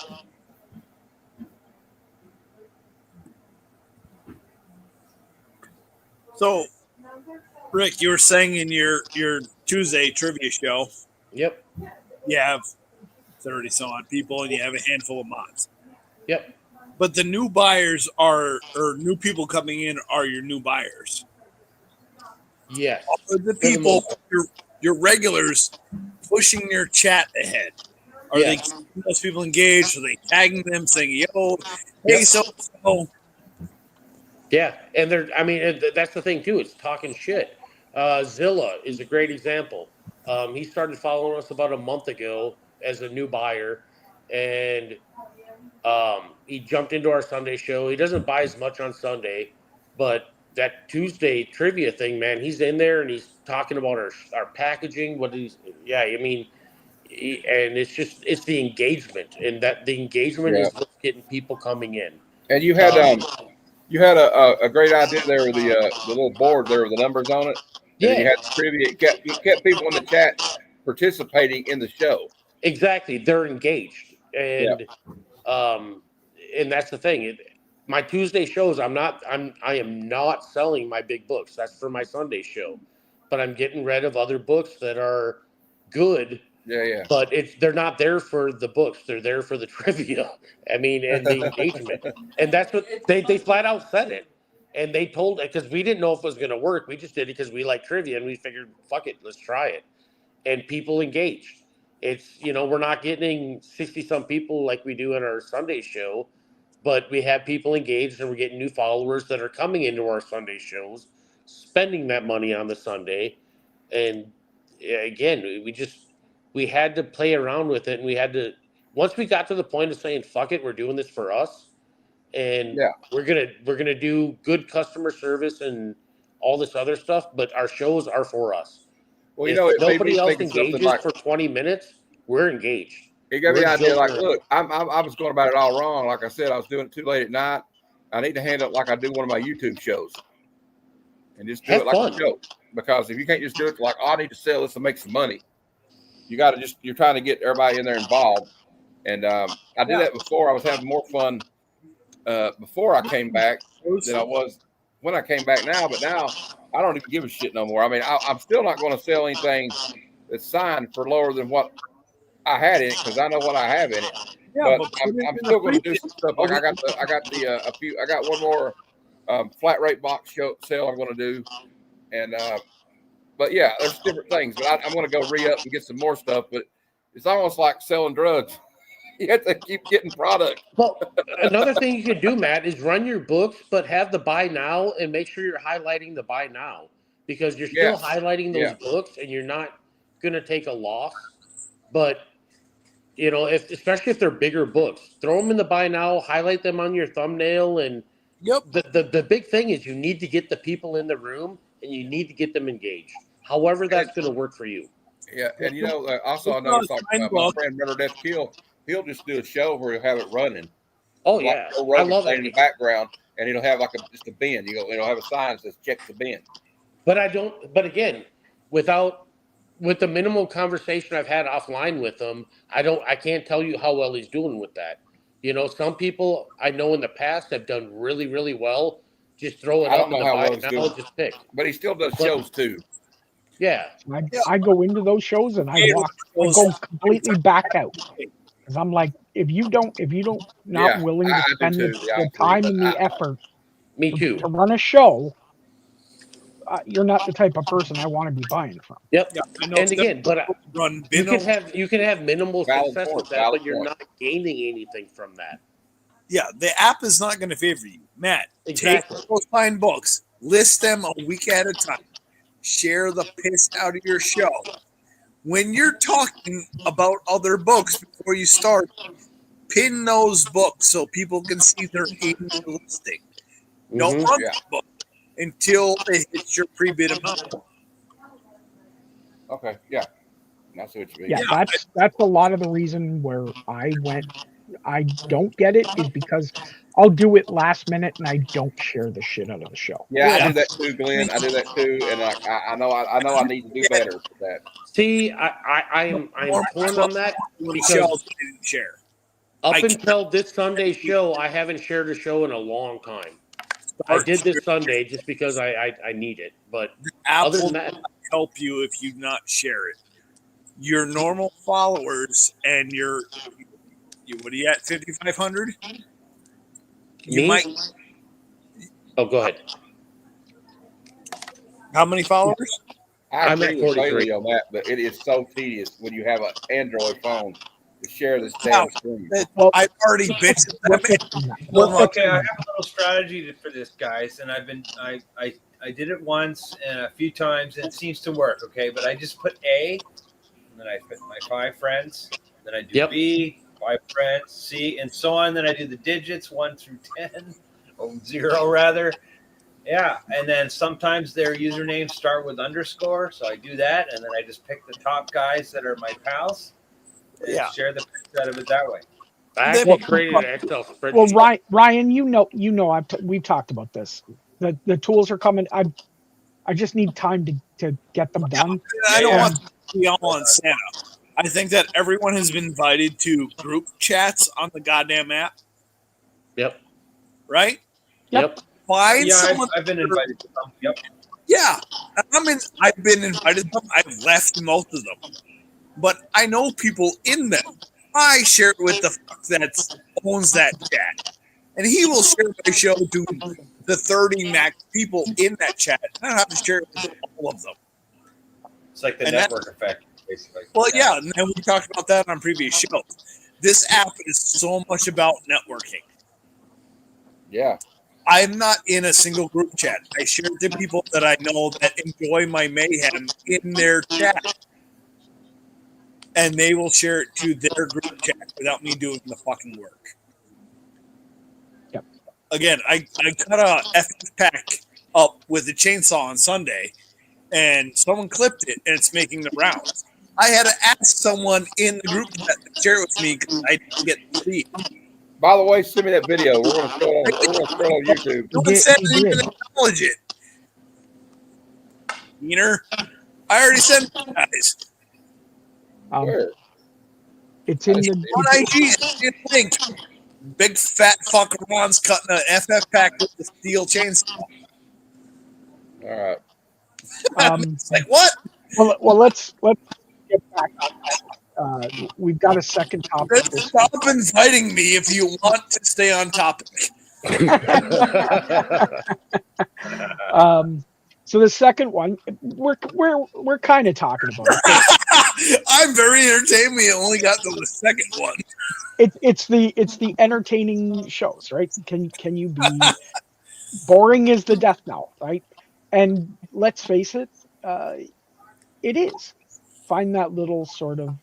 So, Rick, you were saying in your Tuesday trivia show, Yep. you have 30 some odd people, and you have a handful of mods. Yep. But the new buyers or new people coming in are your new buyers. Yes. The people, your regulars, pushing your chat ahead. Are they keeping those people engaged? Are they tagging them, saying, "Yo, hey, so?" Yeah, and that's the thing too. It's talking shit. Zilla is a great example. He started following us about a month ago as a new buyer, and he jumped into our Sunday show. He doesn't buy as much on Sunday, but that Tuesday trivia thing, man, he's in there and he's talking about our packaging. And it's the engagement, and that the engagement is what's getting people coming in. And you had a great idea there with the little board there with the numbers on it. And then you had trivia. You kept people in the chat participating in the show. Exactly, they're engaged, and and that's the thing. My Tuesday shows, I am not selling my big books. That's for my Sunday show, but I'm getting rid of other books that are good. Yeah. But they're not there for the books. They're there for the trivia. And the engagement. And that's what they flat out said it. And they told it because we didn't know if it was going to work. We just did it because we like trivia, and we figured, fuck it, let's try it. And people engaged. It's, we're not getting 60 some people like we do in our Sunday show, but we have people engaged, and we're getting new followers that are coming into our Sunday shows, spending that money on the Sunday. And again, we had to play around with it, and we had to, once we got to the point of saying, fuck it, we're doing this for us, and we're gonna do good customer service and all this other stuff, but our shows are for us. Well, if nobody else engages for 20 minutes, we're engaged. It gave me the idea, like, look, I was going about it all wrong. Like I said, I was doing it too late at night. I need to handle it like I do one of my YouTube shows. and just do Have it like fun. a show. Because if you can't just do it like, oh, I need to sell this to make some money, you got to you're trying to get everybody in there involved. And I did that before. I was having more fun before I came back than I was when I came back now. But now I don't even give a shit no more. I mean, I'm still not going to sell anything that's signed for lower than what I had in it because I know what I have in it. Yeah, But I'm still going to do some stuff. Like I got one more flat rate box sale I'm going to do, and but yeah, there's different things. But I'm going to go re-up and get some more stuff. But it's almost like selling drugs. You have to keep getting product. Well, another thing you could do, Matt, is run your books, but have the buy now and make sure you're highlighting the buy now because you're still highlighting those books and you're not going to take a loss. But, you know, especially if they're bigger books, throw them in the buy now, highlight them on your thumbnail. And the big thing is you need to get the people in the room and you need to get them engaged. However, that's going to work for you. Yeah, and you know, also I noticed my friend Murder Death Kill, he'll just do a show where he'll have it running. Oh like yeah, Joe Rogan I love that in the background, and it'll have like just a bin. It'll have a sign that says "check the bin." But I don't. But again, with the minimal conversation I've had offline with him, I can't tell you how well he's doing with that. You know, some people I know in the past have done really, really well. Just throw it I up don't know in the how buy well he's now, doing, just pick. but he still does shows too. Yeah, I go into those shows and I go completely back out because I'm like, if you don't not willing to spend the time and the effort, me too, to run a show, you're not the type of person I want to be buying from. Yep. Yeah, I know And again, but you can have minimal success with that, but you're not gaining anything from that. Yeah, the app is not going to favor you, Matt. Exactly. Take those fine books, list them a week at a time, share the piss out of your show. When you're talking about other books before you start, pin those books so people can see they're in the listing. Don't run the book until it hits your pre-bid amount. Okay, yeah, that's what you mean. Yeah, that's a lot of the reason where I don't get it is because I'll do it last minute and I don't share the shit out of the show. Yeah, I do that too, Glenn. I do that too, and I know I need to do better for that. See, I'm torn on that because share. Up until this Sunday show, I haven't shared a show in a long time. I did this Sunday just because I need it, but other than that, help you if you not share it. Your normal followers and you what are you at 5,500? You might. Oh, go ahead. How many followers? I'm at 43 on that, but it is so tedious when you have an Android phone to share this damn screen. Well, I've already bitched them. Well, okay, I have a little strategy for this, guys, and I did it once and a few times, and it seems to work. Okay, but I just put A, and then I put my 5 friends, then I do B, 5 friends, C, and so on. Then I do the digits 1 through 10, or 0 rather. Yeah, and then sometimes their usernames start with underscore, so I do that, and then I just pick the top guys that are my pals, and share the picture out of it that way. I actually created an Excel spreadsheet. Well, Ryan, we've talked about this. The tools are coming. I just need time to get them done. I don't want to be all on Santa. I think that everyone has been invited to group chats on the goddamn app. Yep. Right? Yep. Find someone. I've been invited to some. Yep. Yeah. I've been invited to them. I've left most of them. But I know people in them. I share it with the fuck that owns that chat. And he will share my show to the 30 max people in that chat. I don't have to share it with all of them. It's like the network effect, basically. Well, yeah, and we talked about that on previous shows. This app is so much about networking. Yeah. I'm not in a single group chat. I share it to people that I know that enjoy my mayhem in their chat. And they will share it to their group chat without me doing the fucking work. Yep. Again, I cut a FF pack up with a chainsaw on Sunday, and someone clipped it, and it's making the rounds. I had to ask someone in the group chat to share it with me because I didn't get to see it. By the way, send me that video. We're going to show it on YouTube. No one said they even acknowledge it. Wiener. I already sent you guys. Where? It's in the. On IG, it's linked. Big fat fuck Ron's cutting an FF pack with the steel chainsaw. All right. It's like, what? Well, let's get back on topic. We've got a second topic this Stop inviting me if you want to stay on topic. So the second one, we're kind of talking about it. I'm very entertained. We only got to the second one. It's the entertaining shows, right? Can you be boring as the death knell, right? And let's face it, it is. Find that little sort of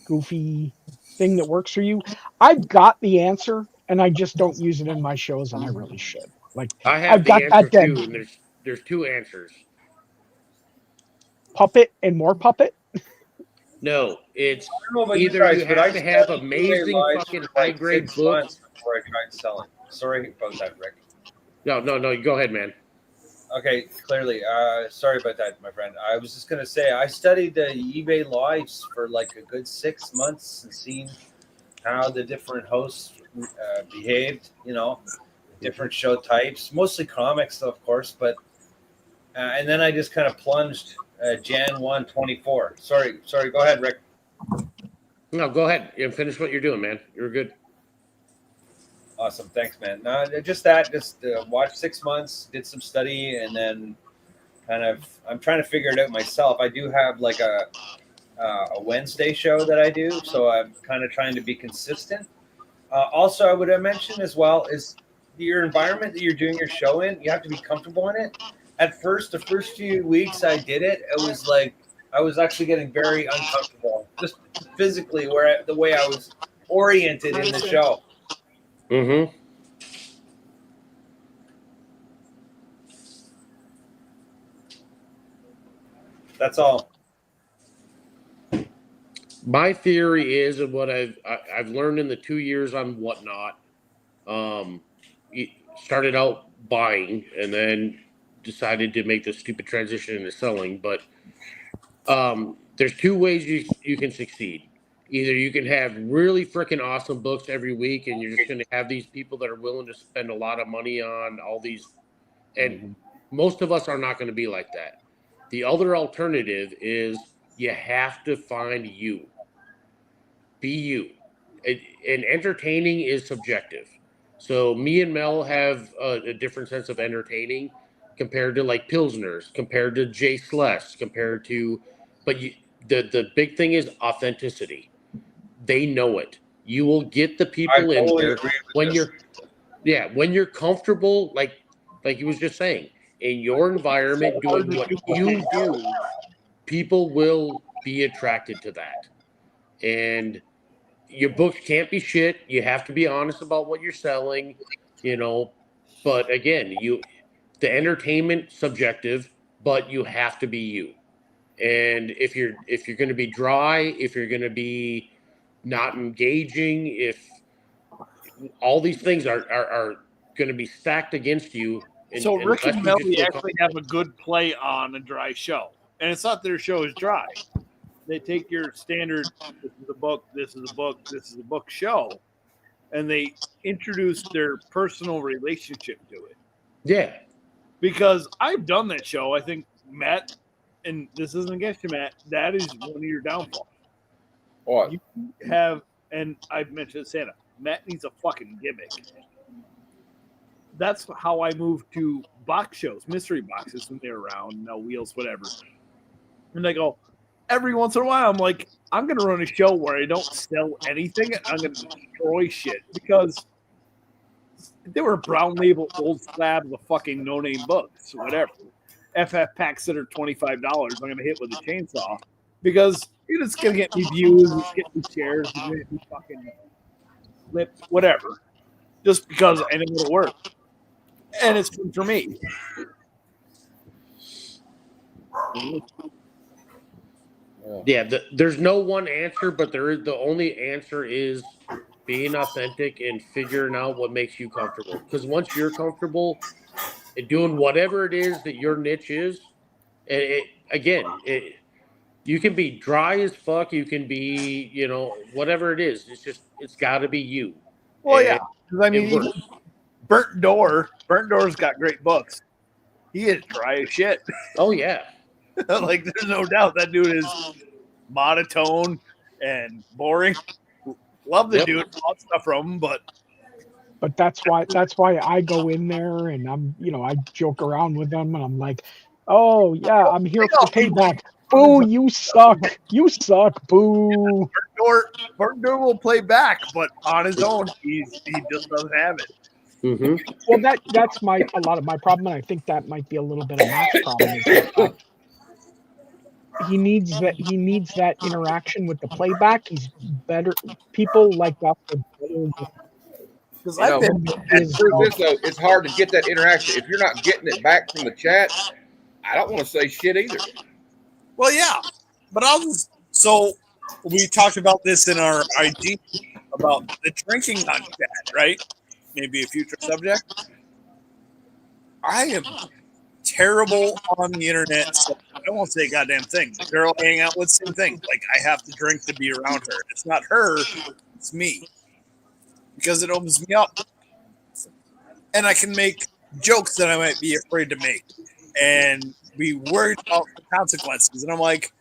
goofy thing that works for you. I've got the answer, and I just don't use it in my shows, and I really should. Like I have I've got the that answer dead too, and there's two answers. puppet and more puppet. No, it's I don't know about either guys, you but have I to have studied amazing eBay lives fucking for like high grade 6 books. months before I tried selling. Sorry about that, Rick. No, you go ahead, man. Okay, clearly. Sorry about that, my friend. I was just gonna say I studied the eBay lives for like a good 6 months and seen how the different hosts behaved. You know, different show types, mostly comics, of course. But and then I just kind of plunged Jan 1, 24. Sorry. Go ahead, Rick. No, go ahead and finish what you're doing, man. You're good. Awesome, thanks, man. No, just that. Just watched 6 months, did some study, and then kind of I'm trying to figure it out myself. I do have like a Wednesday show that I do, so I'm kind of trying to be consistent. Also, I would mention as well is your environment that you're doing your show in. You have to be comfortable in it. At first, the first few weeks I did it, it was like I was actually getting very uncomfortable, just physically, the way I was oriented in the show. Mm-hmm. That's all. My theory is, and what I've learned in the 2 years on Whatnot, started out buying and then decided to make the stupid transition into selling. But there's two ways you can succeed. Either you can have really freaking awesome books every week, and you're just going to have these people that are willing to spend a lot of money on all these, and most of us are not going to be like that. The other alternative is you have to find you. Be you. And entertaining is subjective. So me and Mel have a different sense of entertaining compared to like Pilsners, compared to Jay Sless, compared to, but the big thing is authenticity. They know it. You will get the people in totally there agree with when this. when you're comfortable, like he was just saying, in your environment doing what you do, people will be attracted to that. And your books can't be shit. You have to be honest about what you're selling, But again, the entertainment subjective, but you have to be you. And if you're going to be dry, if you're going to be not engaging, if all these things are going to be stacked against you. So Rick and unless you Melly just feel actually have a good play on a dry show. And it's not their show is dry. They take your standard, this is a book, this is a book, this is a book show, and they introduce their personal relationship to it. Yeah. Because I've done that show. I think, Matt, and this isn't against you, Matt, that is one of your downfalls. What? You have, and I've mentioned Santa, Matt needs a fucking gimmick. That's how I moved to box shows, mystery boxes when they're around, no wheels, whatever. And I go, every once in a while, I'm like, I'm going to run a show where I don't sell anything. I'm going to destroy shit because they were brown label old slabs of fucking no-name books, whatever. FF packs that are $25, I'm going to hit with a chainsaw because you're just going to get me views, get me shares, get me fucking lip, whatever. Just because I know it'll work. And it's good for me. Yeah, there's no one answer, but the only answer is being authentic and figuring out what makes you comfortable. Because once you're comfortable and doing whatever it is that your niche is, again, you can be dry as fuck. You can be, whatever it is. It's got to be you. Well, And yeah. 'Cause I mean, it even works. Burnt Door's got great books. He is dry as shit. Oh yeah. Like, there's no doubt that dude is monotone and boring. Love the Yep. dude, love stuff from him, but that's why I go in there and I joke around with them and I'm like, oh yeah, I'm here for payback. Boo, you suck. You suck. Boo. Burnt Door will play back, but on his own, he just doesn't have it. Mm-hmm. Well, that's a lot of my problem, and I think that might be a little bit of Matt's problem. Is that he needs that interaction with the playback. He's better. People like us are better with Because You know, I've been his. Truth is, though, it's hard to get that interaction. If you're not getting it back from the chat, I don't want to say shit either. Well, yeah, but so we talked about this in our IG about the drinking on chat, right? Maybe a future subject. I am terrible on the internet. So I won't say a goddamn thing. The girl I hang out with, same thing. Like, I have to drink to be around her. It's not her, it's me. Because it opens me up. And I can make jokes that I might be afraid to make. And be worried about the consequences. And I'm like,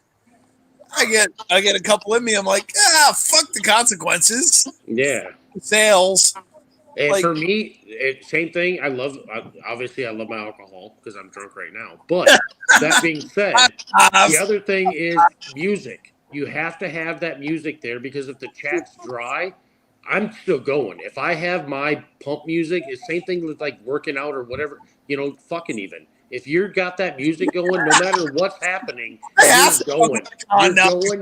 I get a couple in me. I'm like, fuck the consequences. Yeah. Sales. And Like- for me, same thing. Obviously, I love my alcohol because I'm drunk right now. But that being said, the other thing is music. You have to have that music there because if the chat's dry, I'm still going. If I have my pump music, it's same thing with like working out or whatever, fucking even. If you've got that music going, no matter what's happening, you're going.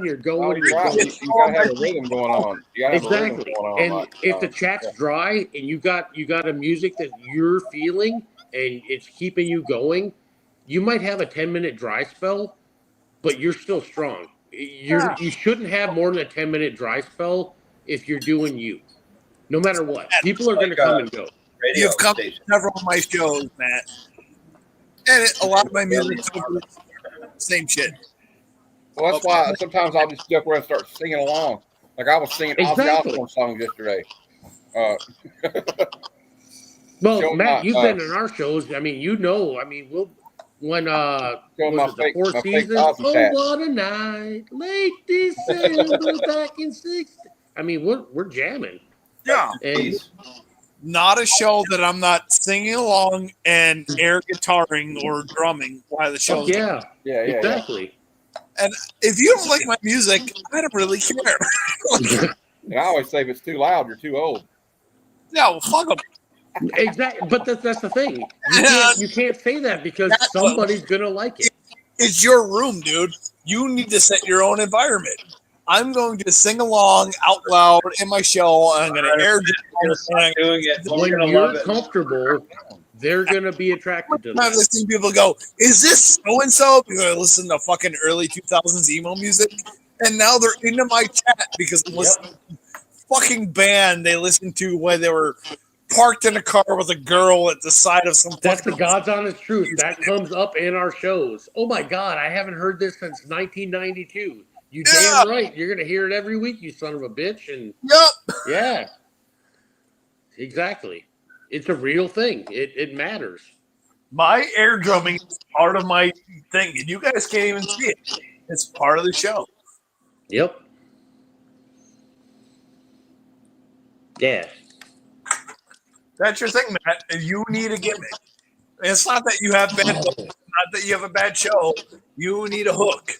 You're going. You gotta have a rhythm going on. You gotta have a rhythm Exactly. going on. And like, if the chat's dry and you got a music that you're feeling and it's keeping you going, you might have a 10-minute dry spell, but you're still strong. You shouldn't have more than a 10-minute dry spell if you're doing you. No matter what. People are going to come and go. You've come to several of my shows, Matt. And a lot of my music, same shit. Well, that's why sometimes I'll just step around and start singing along. Like I was singing Ozzy Osbourne songs yesterday. Well, Matt, you've been in our shows. I mean, when was it the Four Seasons? Oh, what a night, late December back in '60. I mean, we're jamming. Yeah. And not a show that I'm not singing along and air guitaring or drumming while the show's yeah, exactly. And if you don't like my music, I don't really care. And I always say if it's too loud, you're too old. Yeah, well, fuck them. Exactly, but that's the thing. You can't say that because somebody's gonna like it. It's your room, dude. You need to set your own environment. I'm going to sing along out loud in my show. I'm going to air doing it. When you're comfortable, they're going to be attracted to that. I've listened to people go, is this so-and-so? Because I listen to fucking early 2000s emo music. And now they're into my chat because I'm listening to fucking band they listened to when they were parked in a car with a girl at the side of some. That's the God's honest truth. That comes up in our shows. Oh my God, I haven't heard this since 1992. You damn right. You're going to hear it every week, you son of a bitch. And yeah, exactly. It's a real thing. It matters. My air drumming is part of my thing, and you guys can't even see it. It's part of the show. Yep. Yeah. That's your thing, Matt. You need a gimmick. It's not that you have bad hooks. Not that you have a bad show. You need a hook.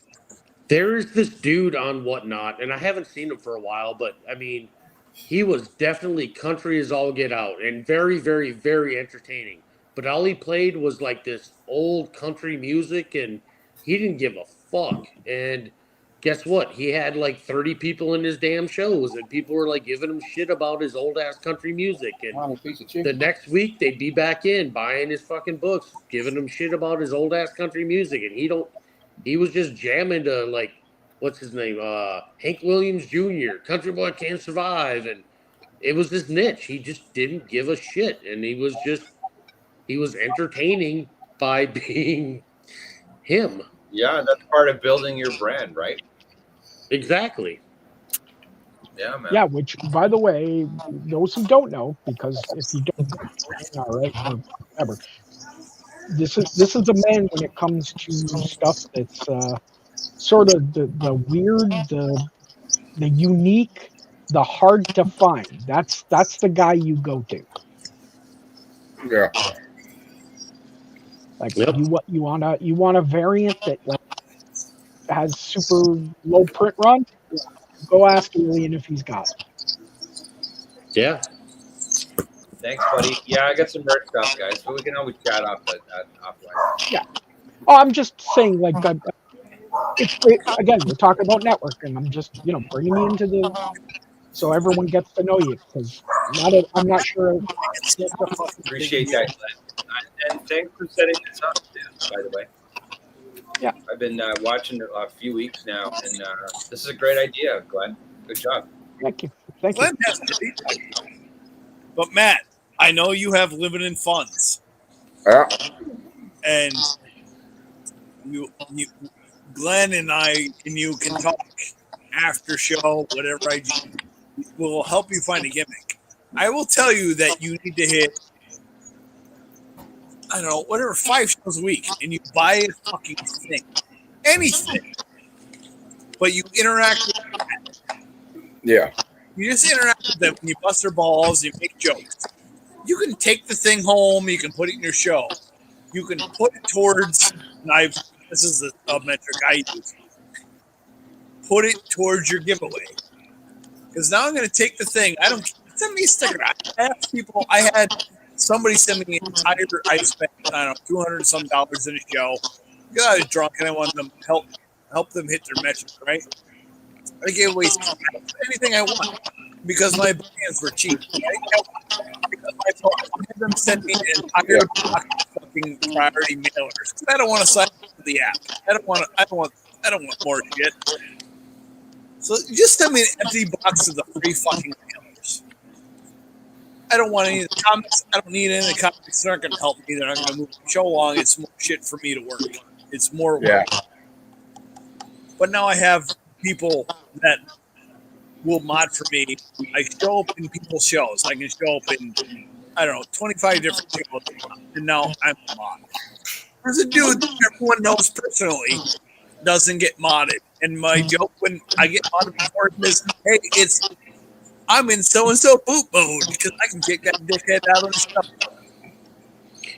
There's this dude on Whatnot, and I haven't seen him for a while, but I mean, he was definitely country as all get out and very, very, very entertaining. But all he played was like this old country music, and he didn't give a fuck. And guess what? He had like 30 people in his damn shows, and people were like giving him shit about his old ass country music. And the next week, they'd be back in buying his fucking books, giving him shit about his old ass country music, and he was just jamming to, like, what's his name? Hank Williams Jr., Country Boy Can't Survive. And it was this niche. He just didn't give a shit. And he was entertaining by being him. Yeah, that's part of building your brand, right? Exactly. Yeah, man. Yeah, which, by the way, those who don't know, because if you don't, all right, or whatever, this is a man when it comes to stuff that's sort of the weird, the unique, the hard to find. That's the guy you go to. Yeah. Like Yep. you want a variant that like has super low print run. Go ask Alien if he's got it. Yeah. Thanks, buddy. Yeah, I got some merch stuff, guys, but we can always chat offline. Yeah. Oh, I'm just saying, like, again, we're talking about network, and I'm just, bringing you into the so everyone gets to know you because I'm not sure. Appreciate that, Glenn. And thanks for setting this up, too, by the way. Yeah. I've been watching it a few weeks now, and this is a great idea, Glenn. Good job. Thank you. Thank you. Glenn has great ideas. But Matt, I know you have limited funds, Yeah. and you Glenn and I and you can talk after show, whatever I do. Will help you find a gimmick. I will tell you that you need to hit, I don't know, whatever, 5 shows a week, and you buy a fucking thing. Anything. But you interact with them. Yeah. You just interact with them, and you bust their balls, you make jokes. You can take the thing home, you can put it in your show. You can put it towards, and this is a metric I use. Put it towards your giveaway. Because now I'm going to take the thing. Send me a sticker. I had somebody send me an entire, I spent, I don't know, $200 some in a show. Because I was drunk and I wanted them to help them hit their metric, right? I gave away anything I want because my bands were cheap. Right? Because I had them send me an entire box of fucking priority mailers. Because I don't want to sign up for the app. I don't want more shit. So just send me an empty box of the free fucking mailers. I don't want any of the comics. I don't need any of the comics. They're not going to help me. They're not going to move the show along. It's more shit for me to work. It's more work. Yeah. But now I have people that will mod for me. I show up in people's shows. I can show up in, I don't know, 25 different shows. And now I'm a mod. There's a dude that everyone knows personally doesn't get modded. And my joke when I get modded before is, hey, I'm in so-and-so boot mode because I can get that dickhead out of the stuff.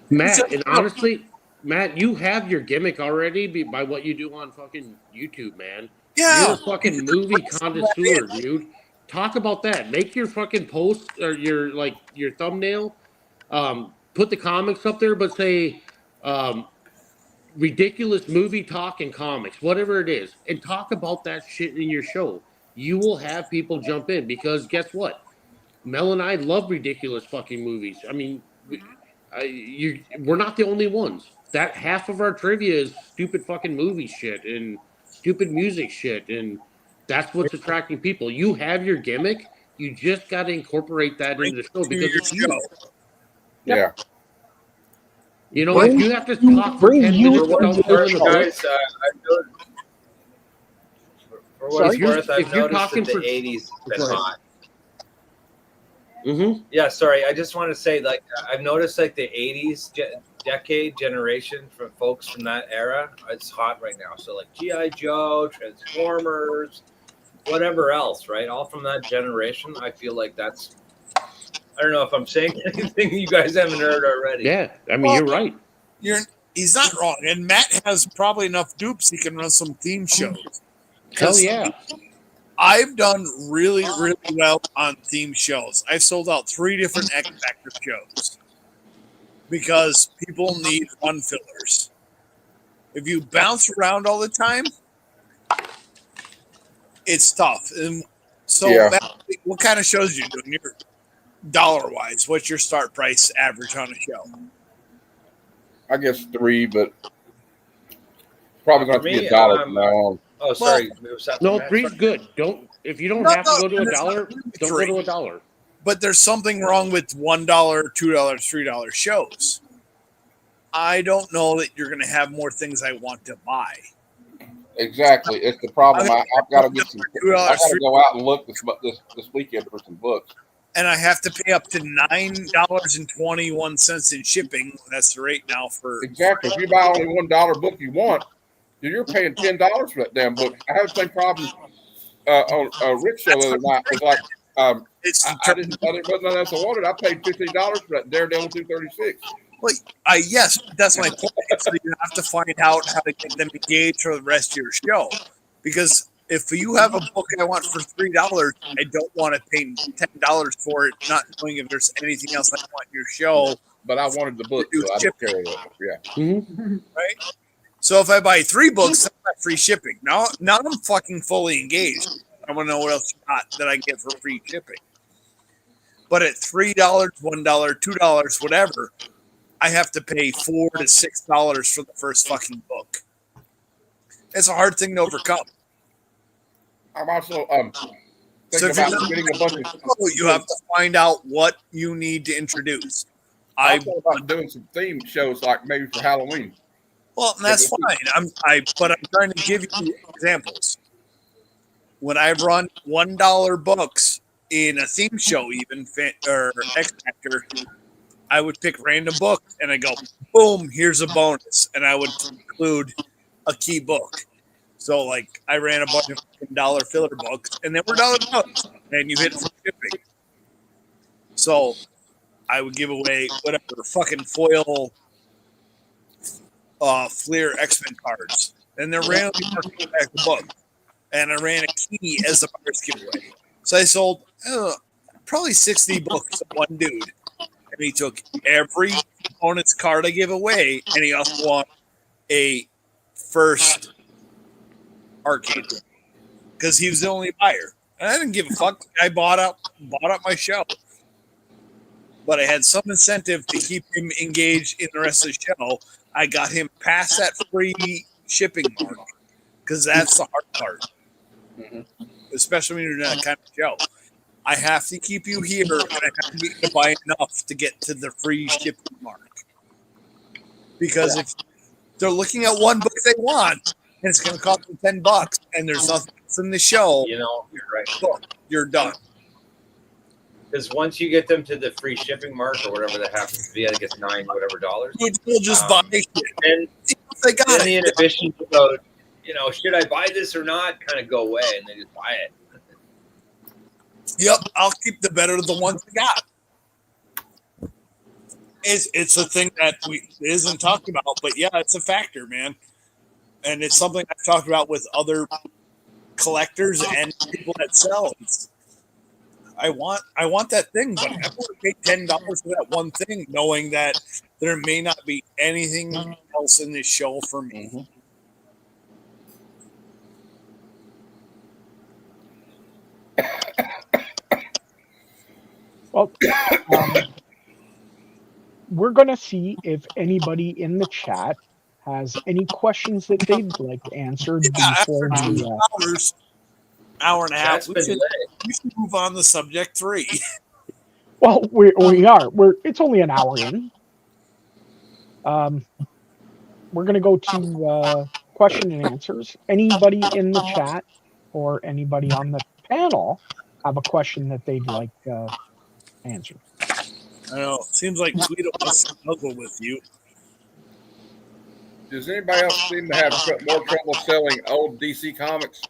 Matt, and honestly, Matt, you have your gimmick already by what you do on fucking YouTube, man. Yeah. You're a fucking movie connoisseur, dude. Talk about that. Make your fucking post or your thumbnail. Put the comics up there, but say ridiculous movie talk and comics, whatever it is, and talk about that shit in your show. You will have people jump in because guess what? Mel and I love ridiculous fucking movies. I mean, we're not the only ones. That half of our trivia is stupid fucking movie shit and stupid music shit, and that's what's attracting people. You have your gimmick. You just got to incorporate that into the show because it's you. Yeah. You know, if you have to talk for 10 minutes without filling the book, for what it's worth, I've if you're noticed talking that the for 80s have been hot. Mm-hmm. Yeah, sorry. I just want to say, like, I've noticed, like, the 80s generation from folks from that era, it's hot right now. So, like, G.I. Joe, Transformers, whatever else, right? All from that generation. I feel like that's, I don't know if I'm saying anything you guys haven't heard already. Yeah, I mean, you're right. He's not wrong. And Matt has probably enough dupes he can run some theme shows. Hell yeah. I've done really, really well on theme shows. I've sold out 3 different X Factor shows because people need run fillers. If you bounce around all the time, it's tough. And so, Matt, what kind of shows are you doing? You're dollar-wise, what's your start price average on a show? I guess 3, but probably going to be $1 from now on. Oh, sorry. No, 3's good. If you don't have to go to $1, don't go to $1. But there's something wrong with $1, $2, $3 shows. I don't know that you're going to have more things I want to buy. Exactly. It's the problem. I've got to get some. $2 I got to go out and look this weekend for some books. and I have to pay up to $9.21 in shipping. That's the rate now for Exactly. If you buy only $1 book you want, you're paying $10 for that damn book. I had the same problem on a Rick show the other night. It was like it's I didn't put nothing else I wanted. I paid $15 for that Daredevil 236. well, yes, that's my point. So you have to find out how to get them engaged for the rest of your show, because if you have a book I want for $3, I don't want to pay $10 for it, not knowing if there's anything else I want in your show. But I wanted the book, so I didn't carry it. Yeah. Mm-hmm. Right? So if I buy 3 books, I got free shipping. Now I'm fucking fully engaged. I want to know what else you got that I get for free shipping. But at $3, $1, $2, whatever, I have to pay $4 to $6 for the first fucking book. It's a hard thing to overcome. I'm also So thinking if you're about not getting a bunch of. you have to find out what you need to introduce. I thought about doing some theme shows, like maybe for Halloween. Well, and that's fine. But I'm trying to give you examples. When I run $1 books in a theme show, even or X Factor, I would pick random books and I go, boom, here's a bonus, and I would include a key book. So, like, I ran a bunch of $1 filler books, and they were $1 books, and you hit free shipping. So, I would give away whatever fucking foil Fleer X-Men cards, and they're randomly marking back the book. And I ran a key as the buyer's giveaway. So I sold probably 60 books to one dude, and he took every opponent's card I give away, and he also won a first arcade because he was the only buyer, and I didn't give a fuck. I bought up my show, but I had some incentive to keep him engaged in the rest of the show. I got him past that free shipping mark because that's the hard part, especially when you're doing that kind of show. I have to keep you here, and I have to get you to buy enough to get to the free shipping mark. Because if they're looking at one book they want, and it's going to cost them $10, and there's nothing else in the show, You're right. You're done. Because once you get them to the free shipping mark or whatever that happens to be, I guess $9 whatever. We'll just buy it. And They got then the it. inhibitions about, should I buy this or not, kind of go away, and they just buy it. Yep, I'll keep the better of the ones we got. It's a thing that isn't talked about, but yeah, it's a factor, man. And it's something I've talked about with other collectors and people that sell. I want that thing, but I want to pay $10 for that one thing, knowing that there may not be anything else in this show for me. Mm-hmm. Well, we're going to see if anybody in the chat has any questions that they'd like answered before the hour and a half. That's been We should move on to subject 3. Well, we are. It's only an hour in. We're going to go to question and answers. Anybody in the chat or anybody on the panel have a question that they'd like answered? I know. Seems like Tweedle wants to snuggle with you. Does anybody else seem to have more trouble selling old DC comics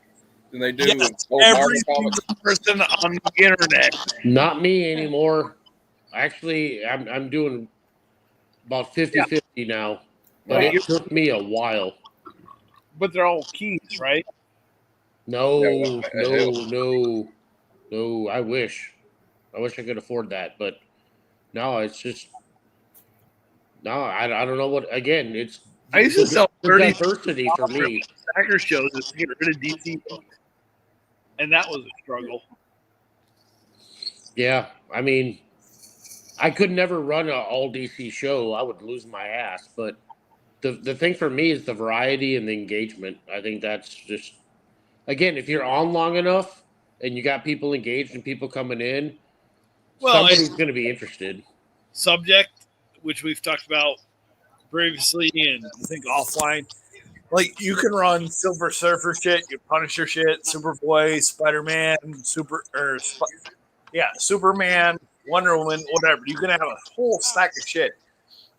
than they do old Marvel Every comics? person on the internet. Not me anymore. Actually, I'm doing about 50-50 now, but it took me a while. But they're all keys, right? No. I wish I could afford that, but no, it's just no. I don't know what. Again, it's I used to sell the 30 diversity for me. Stacker shows to get rid of DC books, and that was a struggle. Yeah, I mean, I could never run an all DC show. I would lose my ass. But the thing for me is the variety and the engagement. I think that's just, again, if you're on long enough and you got people engaged and people coming in, somebody's going to be interested. Subject, which we've talked about previously and I think offline, Like you can run Silver Surfer shit, your Punisher shit, Superboy, Spider-Man, Superman, Wonder Woman, whatever. You can have a whole stack of shit.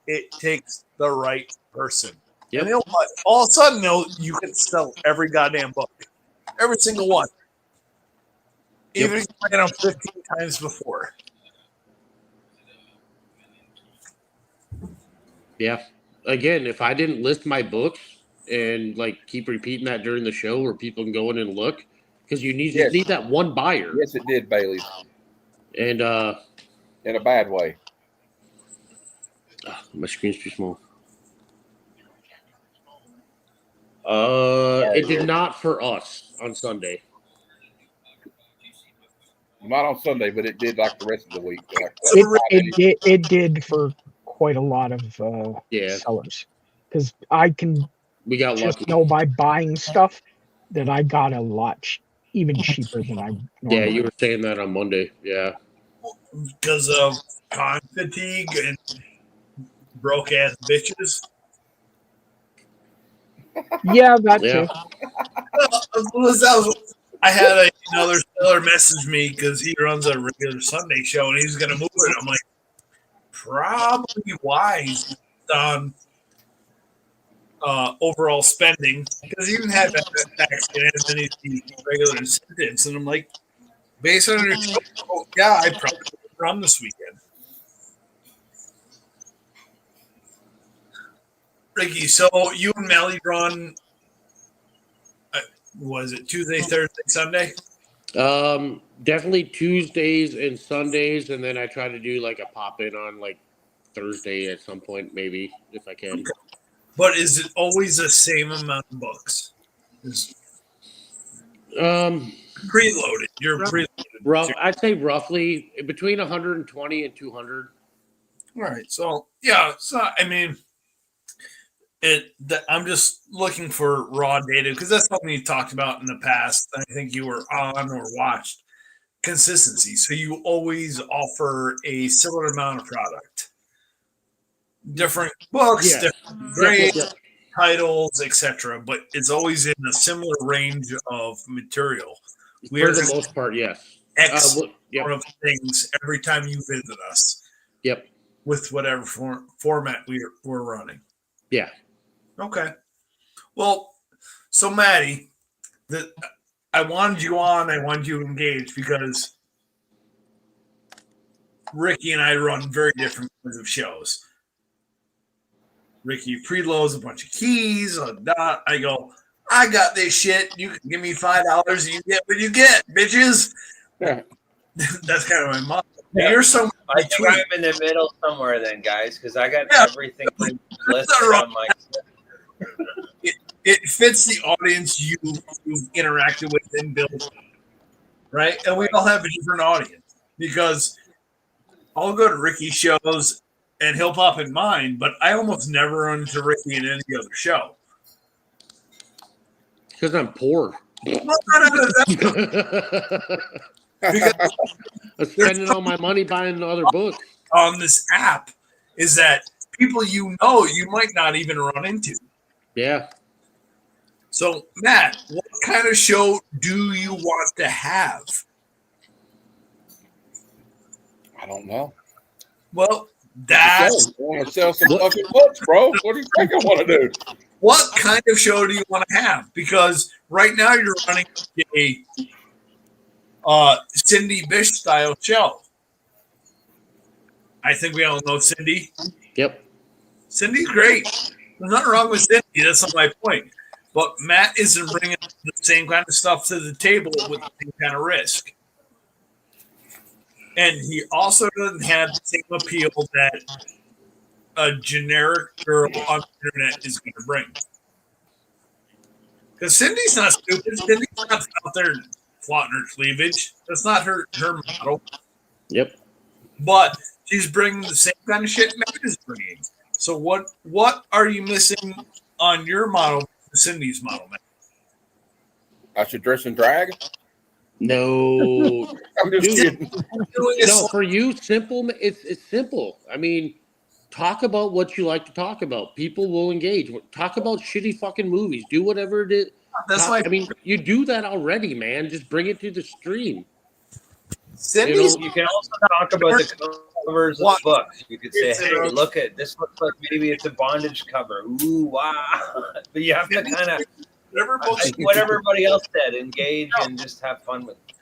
It takes the right person. Yep. And you know what? All of a sudden, you can sell every goddamn book. Every single one. Even if you ran them 15 times before. Yeah. Again, if I didn't list my books and like keep repeating that during the show where people can go in and look, because you need Yes. need that one buyer. Yes, it did, Bailey, And in a bad way. my screen's too small. It did not for us on Sunday. Not on Sunday, but it did like the rest of the week. Like, It did for quite a lot of Yeah. sellers, because I can We got just lucky. know by buying stuff that I got a lot even cheaper than I normally. Yeah, you were saying that on Monday. Yeah. Because of time fatigue and broke ass bitches. Yeah, that Yeah. too. I had another seller message me because he runs a regular Sunday show and he's going to move it. I'm like, probably wise on overall spending because he didn't have that tax as many regular incentives. And I'm like, based on your show, yeah, I probably would run this weekend. Ricky, so you and Melly run, was it Tuesday, Thursday, Sunday? Definitely Tuesdays and Sundays, and then I try to do like a pop in on like Thursday at some point, maybe if I can. But is it always the same amount of books? Preloaded. You're preloaded. I'd say roughly between 120 and 200. All right. So yeah. So I mean, I'm just looking for raw data because that's something you talked about in the past. I think you were on or watched consistency. So you always offer a similar amount of product, different books, different grades, titles, etc. But it's always in a similar range of material. For the most part, yes. One of things every time you visit us. Yep. With whatever format we're running. Yeah. Okay. Well, so Maddie, I wanted you on. I wanted you engaged because Ricky and I run very different kinds of shows. Ricky preloads a bunch of keys. I go, I got this shit. You can give me $5 and you get what you get, bitches. Yeah. That's kind of my motto. Yeah. You're somewhere I think between. I'm in the middle somewhere then, guys, because I got everything listed on my. It fits the audience you've interacted with and built, right? And we all have a different audience because I'll go to Ricky's shows and he'll pop in mine, but I almost never run into Ricky in any other show. Because I'm poor. Well, because I'm spending all my money buying other books. On this app is that people you might not even run into. Yeah. So, Matt, what kind of show do you want to have? I don't know. Well, I want to sell some fucking books, bro. What do you think I want to do? What kind of show do you want to have? Because right now you're running a Cindy Bish style show. I think we all know Cindy. Yep. Cindy's great. There's nothing wrong with Cindy. That's not my point. But Matt isn't bringing the same kind of stuff to the table with the same kind of risk. And he also doesn't have the same appeal that a generic girl on the internet is going to bring. Because Cindy's not stupid. Cindy's not out there flaunting her cleavage. That's not her model. Yep. But she's bringing the same kind of shit Matt is bringing. So what are you missing on your model, Cindy's model, Matt? I should dress and drag? No. I'm just kidding. No, for you, simple. It's simple. I mean, Talk about what you like to talk about. People will engage. Talk about shitty fucking movies. Do whatever it is. That's I mean, you do that already, man. Just bring it to the stream. Cindy's. You can also talk about the covers of books. You could say, hey, look at this. Looks like maybe it's a bondage cover. Ooh, wow. But you have to kind of, what everybody else said, engage and just have fun with it.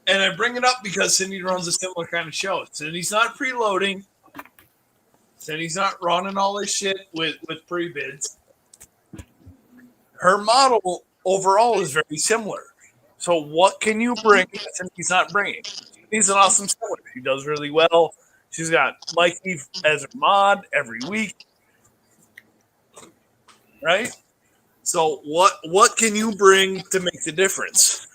And I bring it up because Cindy runs a similar kind of show. Cindy's not preloading. Cindy's not running all this shit with pre-bids. Her model overall is very similar. So what can you bring that Cindy's not bringing? She's an awesome seller. She does really well. She's got Mikey as her mod every week. Right? So what can you bring to make the difference?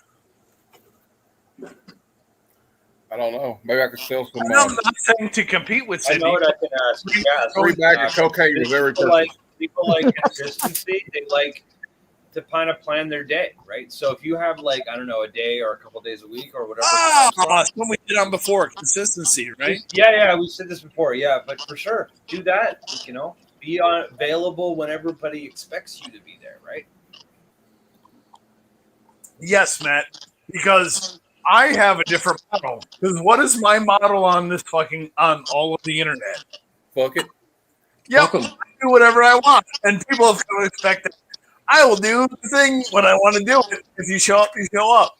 I don't know. Maybe I could sell some. I'm not saying to compete with Cindy. I know what I can ask. Yeah, 3 bags of cocaine with every person. People like consistency. They like to kind of plan their day, right? So if you have like, I don't know, a day or a couple days a week or whatever. Something we did on before, consistency, right? Yeah, we said this before. Yeah, but for sure, do that. Be available when everybody expects you to be there, right? Yes, Matt, because I have a different model. Because what is my model on this on all of the internet? Fuck it. Yep, I do whatever I want, and people have come to expect that I will do the thing when I want to do it. If you show up, you show up.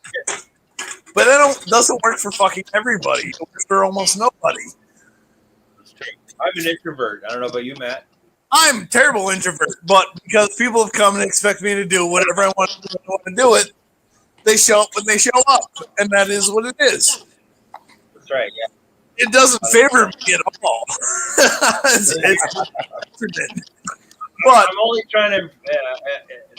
But that doesn't work for fucking everybody. It works for almost nobody. I'm an introvert. I don't know about you, Matt. I'm a terrible introvert, but because people have come and expect me to do whatever I want to do it, they show up when they show up, and that is what it is. That's right. Yeah. It doesn't favor me at all. But I'm only trying to,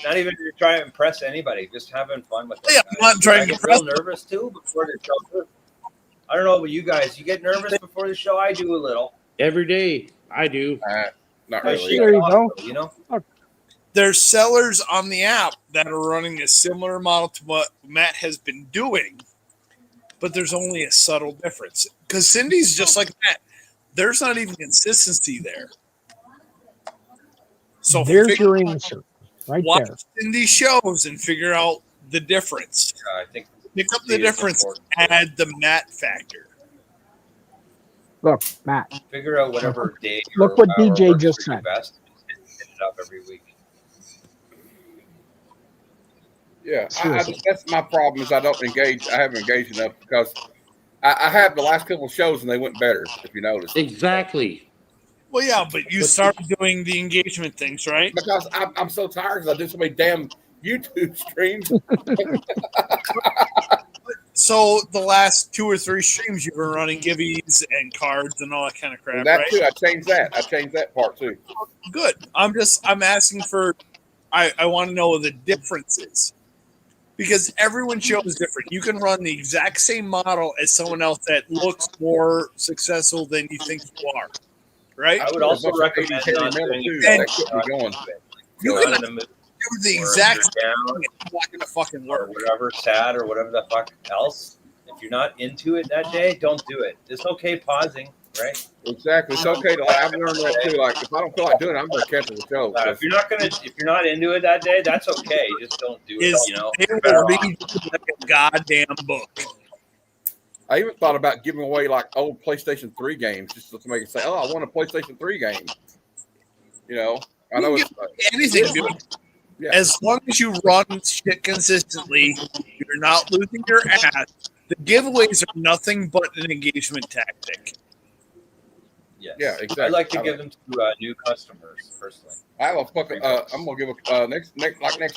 not even trying to impress anybody, just having fun with it. Yeah, I'm not trying to impress. I get real nervous too before the show. I don't know about you guys. You get nervous before the show? I do a little. Every day, I do. Not really. There you go. There's sellers on the app that are running a similar model to what Matt has been doing, but there's only a subtle difference. Because Cindy's just like Matt. There's not even consistency there. So there's your answer right watch there. Cindy shows and figure out the difference. I think pick up the difference. Add the Matt factor. Look, Matt. Figure out whatever day. Look what DJ just said. Best and hit it up every week. Yeah, that's my problem. Is I don't engage. I haven't engaged enough because I have the last couple of shows and they went better. If you notice. Exactly. Well, yeah, but you started doing the engagement things, right? Because I'm so tired because I do so many damn YouTube streams. So the last 2 or 3 streams you were running Giveys and cards and all that kind of crap, That right? too. I changed that part too. Good. I'm asking for. I want to know the differences because everyone's show is different. You can run the exact same model as someone else that looks more successful than you think you are. Right? I would also recommend not doing it. You can do the exact same thing. It's not going to fucking work. Or whatever, sad or whatever the fuck else. If you're not into it that day, don't do it. It's okay pausing, right? Exactly. It's okay to. I've learned that too. Like if I don't feel like doing it, I'm gonna cancel the show. If you're not into it that day, that's okay. Just don't do it. They will read like a goddamn book. I even thought about giving away like old PlayStation 3 games just to make it say, "Oh, I want a PlayStation 3 game." I know it's anything, dude. Yeah. As long as you run shit consistently, you're not losing your ass. The giveaways are nothing but an engagement tactic. Yes. Yeah, exactly. I like to give them to new customers personally. I have a fucking. I'm gonna give a next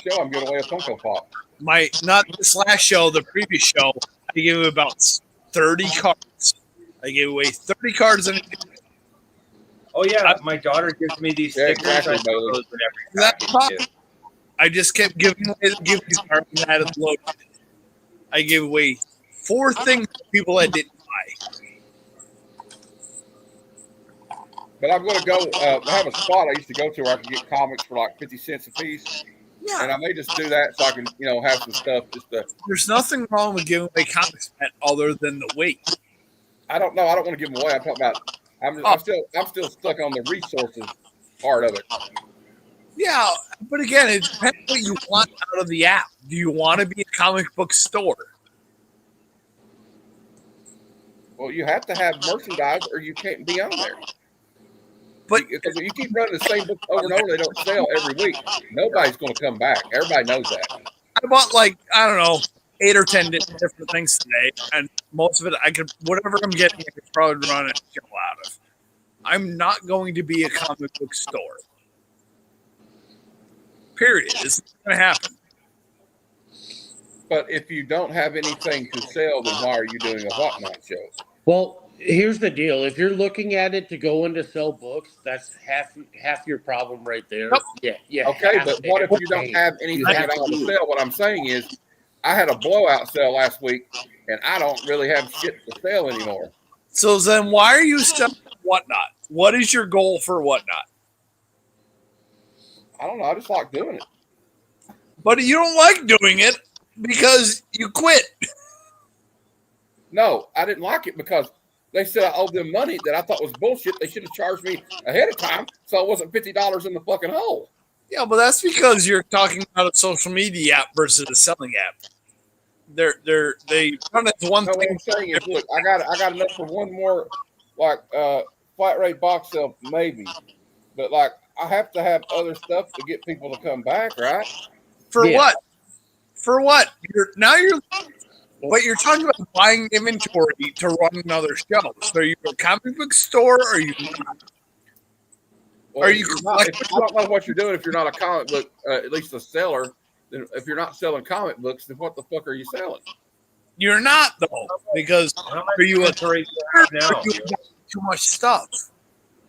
show. I'm giving away a Funko Pop. Not this last show, the previous show. I gave about 30 cards. I gave away 30 cards in. Oh yeah, my daughter gives me these stickers. Exactly, I just kept giving away these cards and I had it loaded. I gave away 4 things to people that didn't buy. But I'm going to go. I have a spot I used to go to where I can get comics for like 50 cents a piece. Yeah. And I may just do that so I can, have some stuff just to. There's nothing wrong with giving away comics other than the weight. I don't know. I don't want to give them away. I'm talking about I'm still stuck on the resources part of it. Yeah, but again, it depends what you want out of the app. Do you want to be a comic book store? Well, you have to have merchandise, or you can't be on there. But Because if you keep running the same books over and over, they don't sell every week. Nobody's going to come back. Everybody knows that. I bought like, I don't know, 8 or 10 different things today, and most of it I could, whatever I'm getting, I could probably run a show out of. I'm not going to be a comic book store. Period. It's not going to happen. But if you don't have anything to sell, then why are you doing a whatnot show? Well, here's the deal. If you're looking at it to go in to sell books, that's half your problem right there. Yep. Yeah. Okay, but what if you don't have anything at all to sell? What I'm saying is, I had a blowout sale last week, and I don't really have shit to sell anymore. So then why are you selling Whatnot? What is your goal for Whatnot? I don't know. I just like doing it. But you don't like doing it because you quit. No, I didn't like it because they said I owed them money that I thought was bullshit. They should have charged me ahead of time so it wasn't $50 in the fucking hole. Yeah, but that's because you're talking about a social media app versus a selling app. They run as one No, what thing. I'm saying is, look, I got enough for one more like flat rate box sale maybe, but like I have to have other stuff to get people to come back, right? For Yeah. what? For what? But you're talking about buying inventory to run another show. So are you a comic book store or are you not? Well, Are you I don't know what you're doing if you're not a comic book, at least a seller. Then if you're not selling comic books, then what the fuck are you selling? You're not though, because How much are you a inventory do you have now? you have too much stuff.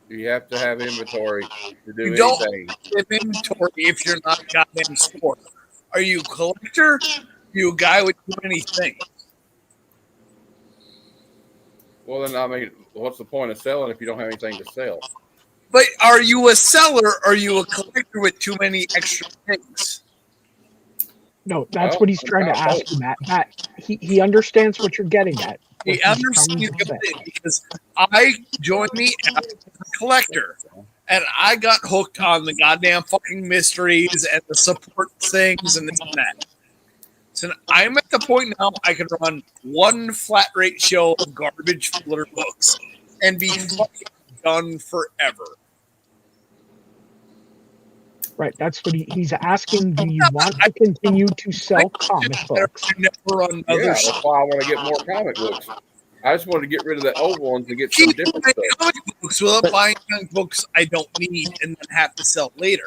You have to have inventory to do You don't anything. have inventory if you're not a goddamn store. Are you a collector? Are you a guy with too many things? Well, then I mean, what's the point of selling if you don't have anything to sell? But are you a seller or are you a collector with too many extra things? No, that's Well, what he's trying to ask you, Matt. Matt, he understands what you're getting at. He what he's understands trying to say. because I joined the app as a collector and I got hooked on the goddamn fucking mysteries and the support things and this and that. So I'm at the point now I can run one flat rate show of garbage filler books and be fucking done forever. Right, that's what he's asking. Do you want to continue to sell comic books? I never run another Yeah, show. that's why I want to get more comic books. I just wanted to get rid of the old ones and get some Keep different buying stuff. comic books without buying comic books I don't need and then have to sell later.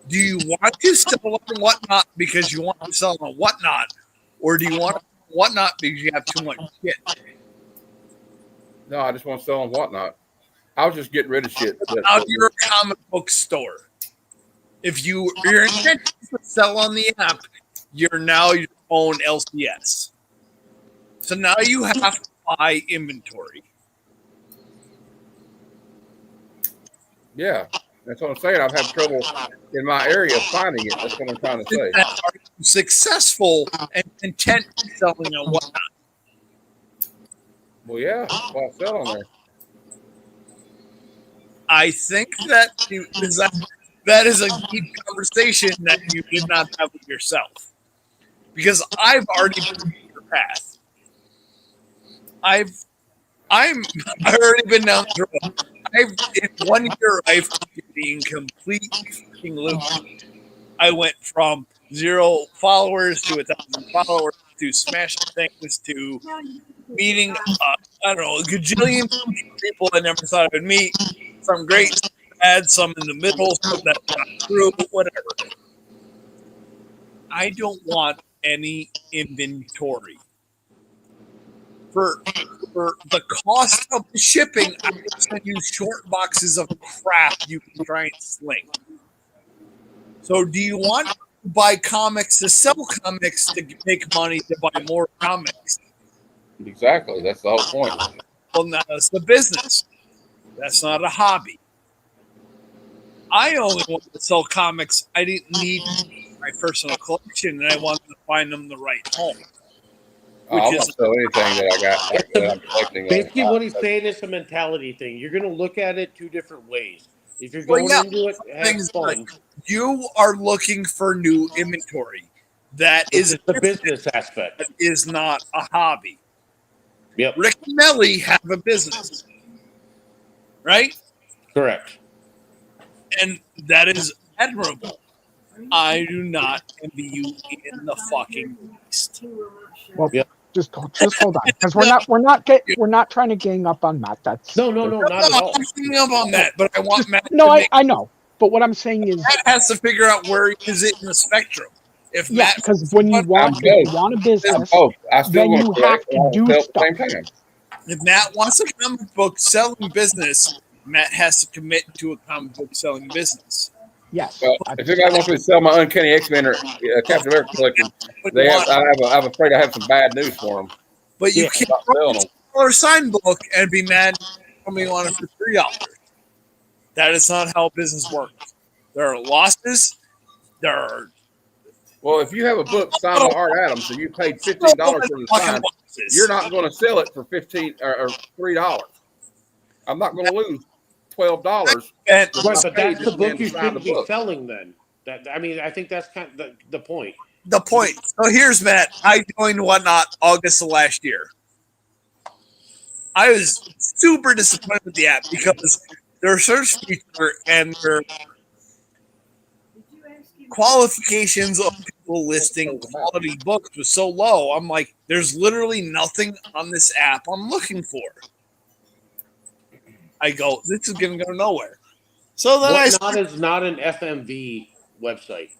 Do you want to sell on Whatnot because you want to sell on Whatnot, or do you want Whatnot because you have too much shit? No, I just want to sell on whatnot. I was just getting rid of shit. Now you're a comic book store. If your intention is to sell on the app, you're now your own LCS. So now you have to buy inventory. Yeah, that's what I'm saying. I've had trouble in my area finding it. That's what I'm trying to say. Are you successful and content in selling on Whatnot? Well, yeah, that's why I sell on there. I think that is a deep conversation that you did not have with yourself, because I've already been in your path. I've already been down the road. In 1 year I've been complete fucking loop. I went from 0 followers to 1,000 followers to smashing things to meeting I don't know, a gajillion people I never thought I would meet. Some great, some bad, some in the middle, some that got through, whatever. I don't want any inventory. For the cost of the shipping, I will send you short boxes of crap you can try and sling. So do you want to buy comics to sell comics to make money to buy more comics? Exactly. That's the whole point. Well, now that's the business. That's not a hobby. I only wanted to sell comics I didn't need my personal collection, and I wanted to find them the right home. which I'm is not sell anything that I got like, that I'm collecting. Basically, what he's saying is a mentality thing. You're going to look at it two different ways. If you're Well, going yeah, into it, have things like fun. you are looking for new inventory. That This is is the business aspect. that is not a hobby. Yep, Rick and Melly have a business, right? correct. And that is admirable. I do not envy you in the fucking least. Well, Yep. just hold on, because we're not trying to gang up on Matt. That's No, not at all. I'm picking up on that, but I want Matt no, to make, I know. But what I'm saying is, Matt has to figure out where he is it in the spectrum. If yeah, Matt, because when you I'm want a I'm business, both. I still then want you to have collect and I to want do to sell at the stuff. same time. if Matt wants a comic book selling business, Matt has to commit to a comic book selling business. Yes. Well, if anybody wants me to sell my Uncanny X-Men or Captain America collection, But they you have. want- I'm afraid I have some bad news for them. But you Yeah. can't Not write selling a them. $2 sign book and be mad somebody wanted for $3. That is not how business works. There are losses. There are Well, if you have a book signed by Art Adams and you paid $15 for the sign, losses. you're not going to sell it for $15 or $3. I'm not going to lose $12. And Right, but that's the man book to you sign shouldn't the be book. selling then. I think that's kind of the point. the point. So here's Matt. I joined Whatnot August of last year. I was super disappointed with the app because their search feature and their qualifications of people listing quality books was so low. I'm like, there's literally nothing on this app I'm looking for. I go, this is going to go nowhere. So then Whatnot is not an FMV website.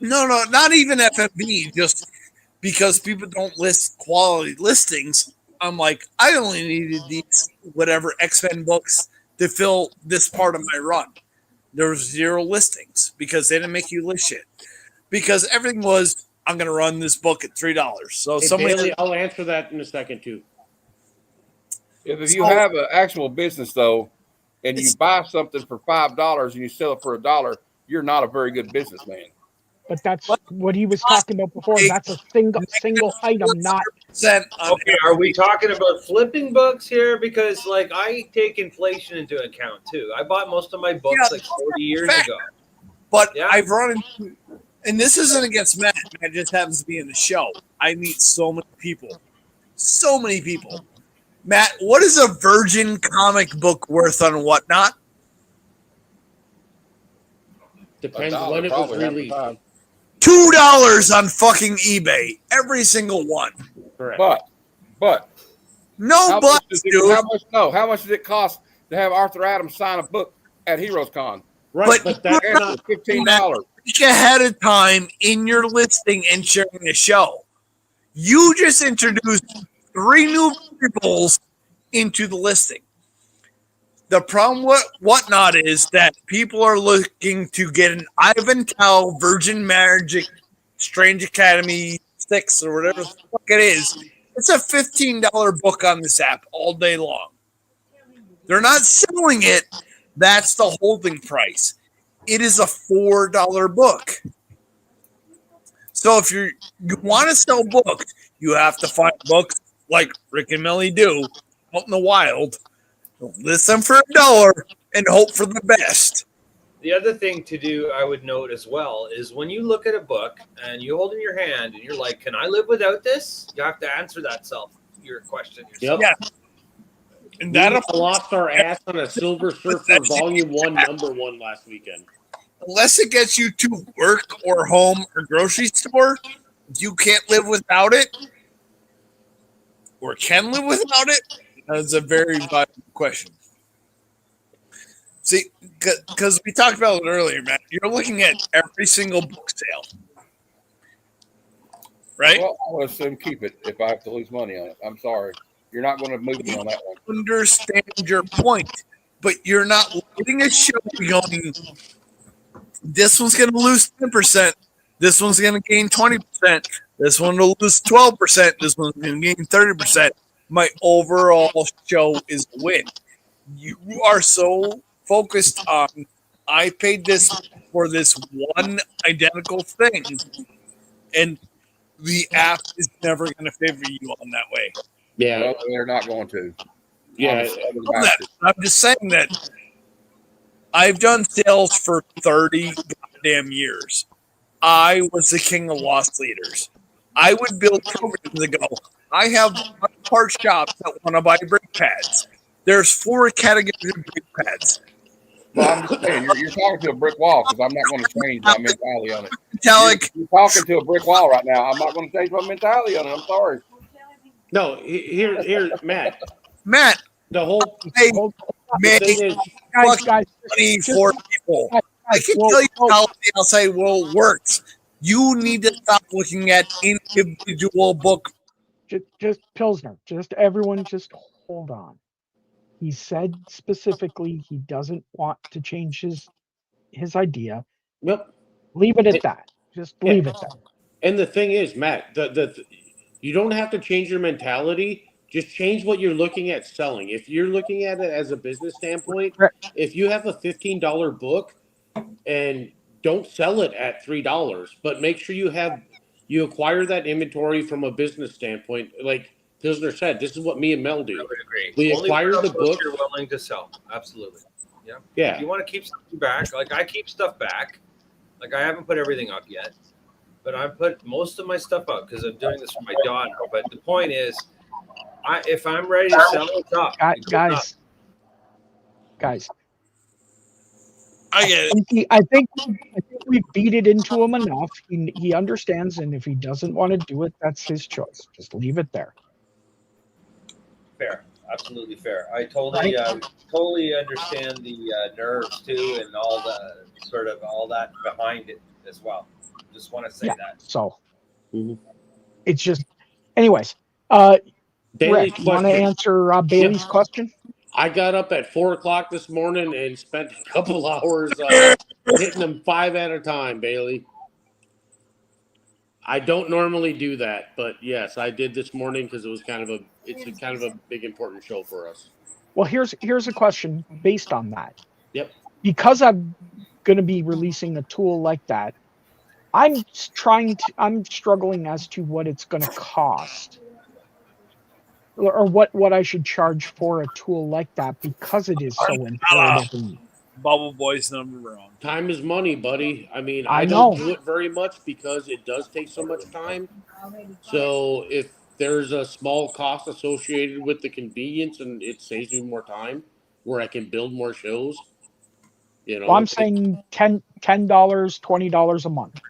no, not even FFB, just because people don't list quality listings. I'm like, I only needed these whatever X-Men books to fill this part of my run. There was 0 listings because they didn't make you list shit. Because everything was, I'm going to run this book at $3. So Hey, somebody, Bailey, I'll answer that in a second too. If you have an actual business though, and you buy something for $5 and you sell it for $1, you're not a very good businessman. But that's what he was talking about before. That's a single item, not. Okay, are we talking about flipping books here? Because like I take inflation into account too. I bought most of my books like 40 years ago. But Yeah. I've run into, and this isn't against Matt. Matt just happens to be in the show. I meet so many people. So many people. Matt, what is a virgin comic book worth on Whatnot? Depends $1 when it was probably half the released. time. $2 on fucking eBay. Every single one. Correct. But No how buts, much, dude. how much does it cost to have Arthur Adams sign a book at Heroes Con? Right, but but that's And not. for $15. Week ahead of time in your listing and sharing the show. You just introduced 3 new variables into the listing. The problem with Whatnot is that people are looking to get an Ivan Tao Virgin Magic Strange Academy 6 or whatever the fuck it is. It's a $15 book on this app all day long. They're not selling it. That's the holding price. It is a $4 book. So if you want to sell books, you have to find books like Rick and Millie do out in the wild, list them for $1 and hope for the best. The other thing to do, I would note as well, is when you look at a book and you hold in your hand and you're like, "Can I live without this?" You have to answer your question yourself. Yep. Yeah. And that We lost our ass on a Silver Surfer Volume 1, Number 1 last weekend. unless it gets you to work or home or grocery store, you can't live without it or can live without it. That's a very vital question. See, because we talked about it earlier, Matt. You're looking at every single book sale, right? Well, I would assume keep it if I have to lose money on it. I'm sorry. You're not going to move me on that one. Understand your point, but you're not letting a show going. This one's going to lose 10%. This one's going to gain 20%. This one will lose 12%. This one's going to gain 30%. My overall show is a win. You are so focused on, I paid this for this one identical thing. And the app is never going to favor you on that way. Yeah, Well, they're not going to. yeah. I'm just saying that I've done sales for 30 goddamn years. I was the king of loss leaders. I would build programs that go, I have part shops that want to buy brake pads. There's 4 categories of brake pads. Well, I'm just saying, you're talking to a brick wall because I'm not going to change my mentality on it. Metallic. You're talking to a brick wall right now. I'm not going to change my mentality on it. I'm sorry. No, here, Matt. Matt, The whole I Hold- make thing is, guys, money just- for people. I can Whoa, tell you whoa. how the outside world works. You need to stop looking at individual book. just Pilsner, just everyone, just hold on. He said specifically he doesn't want to change his idea. yep. Leave it at that. Just leave it there. And the thing is, Matt, you don't have to change your mentality. Just change what you're looking at selling. If you're looking at it as a business standpoint, Correct. if you have a $15 book and don't sell it at $3, but make sure you acquire that inventory from a business standpoint. Like Pilsner said, this is what me and Mel I do. would agree. We Only acquire put the up what books. you're willing to sell. Absolutely. If Yeah. you want to keep something back, like I keep stuff back. Like I haven't put everything up yet, but I put most of my stuff up because I'm doing this for my daughter. But the point is, if I'm ready to sell, it's up. It goes up. Guys. I get it. I think we beat it into him enough. He understands, and if he doesn't want to do it, that's his choice. Just leave it there. Fair, absolutely fair. I totally understand the nerves too, and all the sort of all that behind it as well. Just want to say that. So Mhm. it's just, anyways. Bailey's Rick, you want to question. answer Bailey's question? I got up at 4:00 this morning and spent a couple hours hitting them 5 at a time, Bailey. I don't normally do that, but yes, I did this morning because it's kind of a big important show for us. Well, here's a question based on that. Yep. Because I'm going to be releasing a tool like that, I'm struggling as to what it's going to cost, or what I should charge for a tool like that, because it is so imperative. Bubble Boy's number wrong. Time is money, buddy. I mean, I I don't know. do it very much because it does take so much time. So if there's a small cost associated with the convenience and it saves me more time where I can build more shows, Well, I'm saying $10, $20 a month.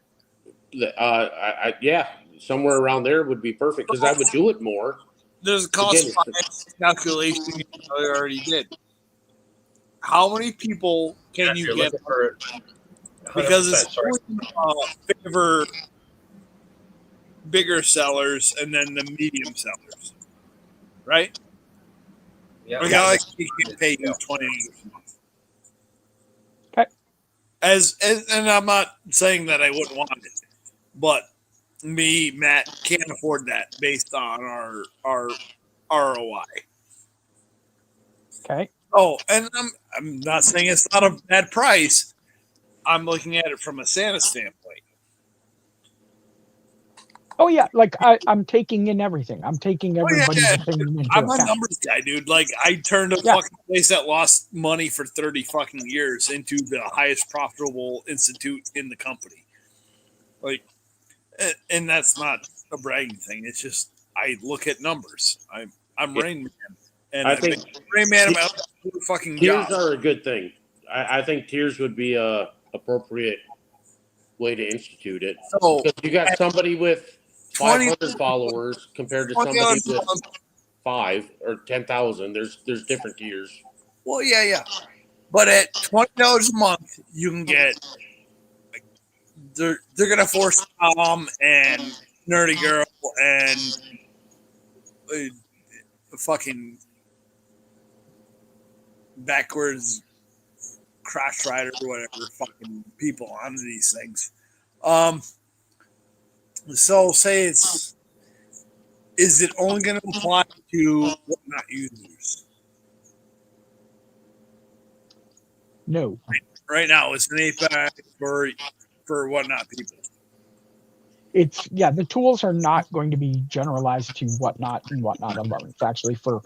yeah, somewhere around there would be perfect because I would do it more. There's a cost calculation I already did. How many people can you get? Because it's favor bigger sellers and then the medium sellers, right? Yeah. Like I can pay you $20 a month. Okay. And I'm not saying that I wouldn't want it, but me, Matt, can't afford that based on our ROI. Okay. Oh, and I'm not saying it's not a bad price. I'm looking at it from a Santa standpoint. Oh yeah, like I'm taking in everything. I'm taking everybody's opinion into I'm a account. numbers guy, dude. Like I turned a fucking place that lost money for 30 fucking years into the highest profitable institute in the company. Like, and that's not a bragging thing. It's just I look at numbers. I'm Rain Man, and I think Rain Man about the fucking tiers job. are a good thing. I think tiers would be a appropriate way to institute it. So because you got somebody with 500 followers compared to somebody with 5 or 10,000. There's different tiers. Well, yeah. But at $20 a month, you can get. Like, they're gonna force Tom and Nerdy Girl and fucking backwards Crash Rider or whatever fucking people onto these things. So say is it only going to apply to whatnot users? No. Right now, it's an API for whatnot people. the tools are not going to be generalized to whatnot and whatnot alone. It's actually for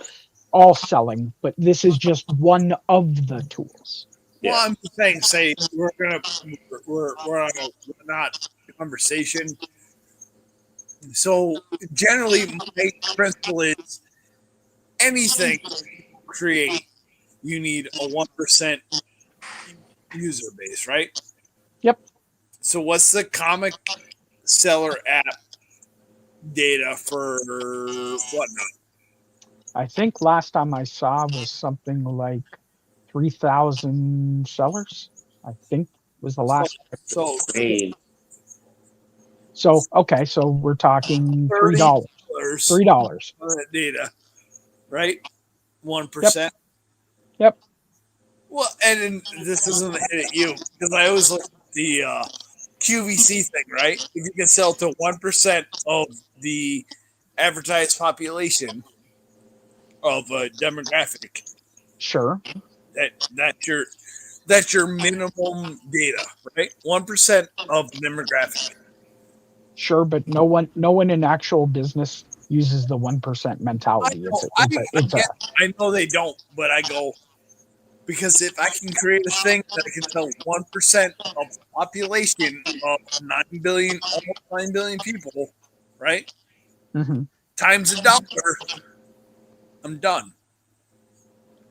all selling, but this is just one of the tools. Well, Yeah. I'm just saying, say we're on a not conversation. So generally, my principle is anything you create, you need a 1% user base, right? Yep. So what's the comic seller app data for whatnot? I think last time I saw was something like 3,000 sellers. I think was the last. So Pain. So okay, so we're talking $3. $30 $3. on that data, right? 1%. Yep. Yep. Well, and then this isn't a hit at you because I always look at the QVC thing, right? If you can sell to 1% of the advertised population of a demographic, Sure. that's your minimum data, right? 1% of the demographic. Sure, but no one in actual business uses the 1% mentality. I know they don't, but I go because if I can create a thing that I can tell 1% of the population of 9 billion, almost 9 billion people, right? Mhm. Times $1, I'm done.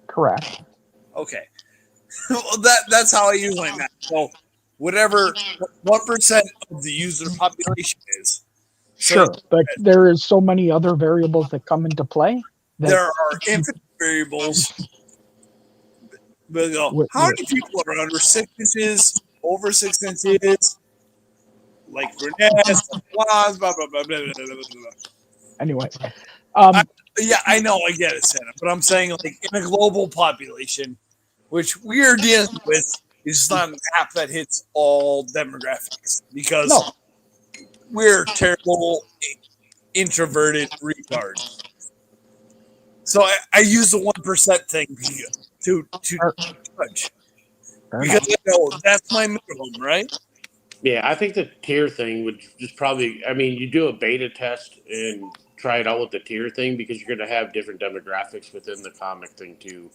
Correct. Okay. Well, that's how I use my math. So whatever 1% of the user population is. So Sure, but there is so many other variables that come into play. there are infinite variables. But how many people are under 6 inches, over 6 inches, like brunettes, blondes, blah, blah, blah, blah, blah, blah, blah. Anyways, Yeah, I know, I get it, Santa. But I'm saying, like, in a global population, which we're dealing with, is not an app that hits all demographics because no, we're terrible, introverted retards. So I use the 1% thing to judge because I know that's my minimum, right? Yeah, I think the tier thing would just probably. I mean, you do a beta test and try it out with the tier thing because you're going to have different demographics within the comic thing too.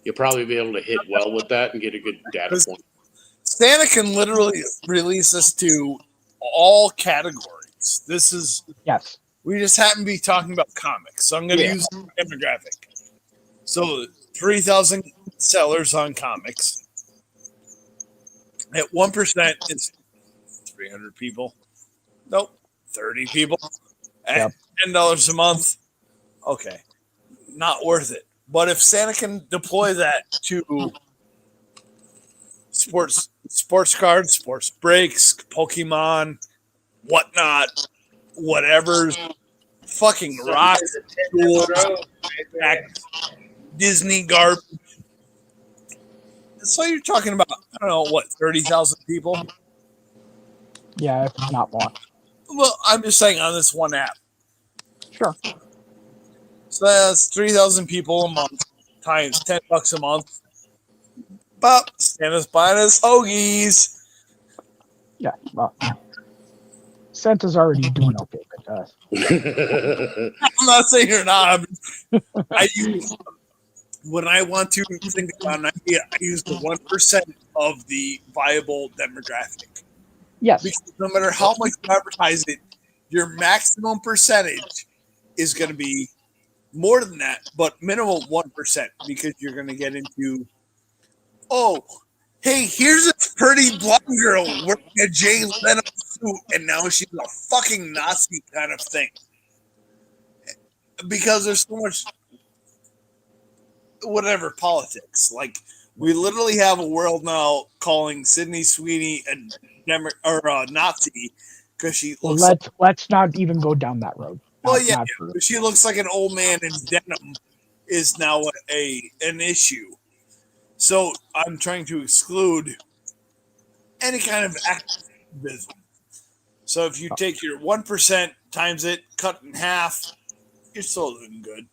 You'll probably be able to hit well with that and get a good data point. Santa can literally release this to all categories. This is yes, we just happen to be talking about comics, so I'm going to use demographic. So 3,000 sellers on comics at 1% is 300 people. Nope, 30 people at $10 a month. Okay, not worth it. But if Santa can deploy that to sports cards, sports breaks, Pokemon, whatnot, whatever's fucking rock, Disney garbage. So you're talking about, I don't know, what, 30,000 people? yeah, if not more. Well, I'm just saying on this one app. Sure. So that's 3,000 people a month times $10 a month. But Santa's buying us hoagies. Yeah, well, Santa's already doing okay with us. I'm not saying you're not. I use when I want to think about an idea, I use the 1% of the viable demographic. Yes. Because no matter how much you advertise it, your maximum percentage is going to be more than that, but minimum 1% because you're going to get into, oh, hey, here's this pretty blonde girl wearing a Jay Leno suit, and now she's a fucking Nazi kind of thing. Because there's so much, whatever, politics. Like, we literally have a world now calling Sydney Sweeney a Nazi because she looks let's not even go down that road. Not she looks like an old man in denim is now an issue. So I'm trying to exclude any kind of activism. So if you take your 1% times it, cut in half, you're still doing good.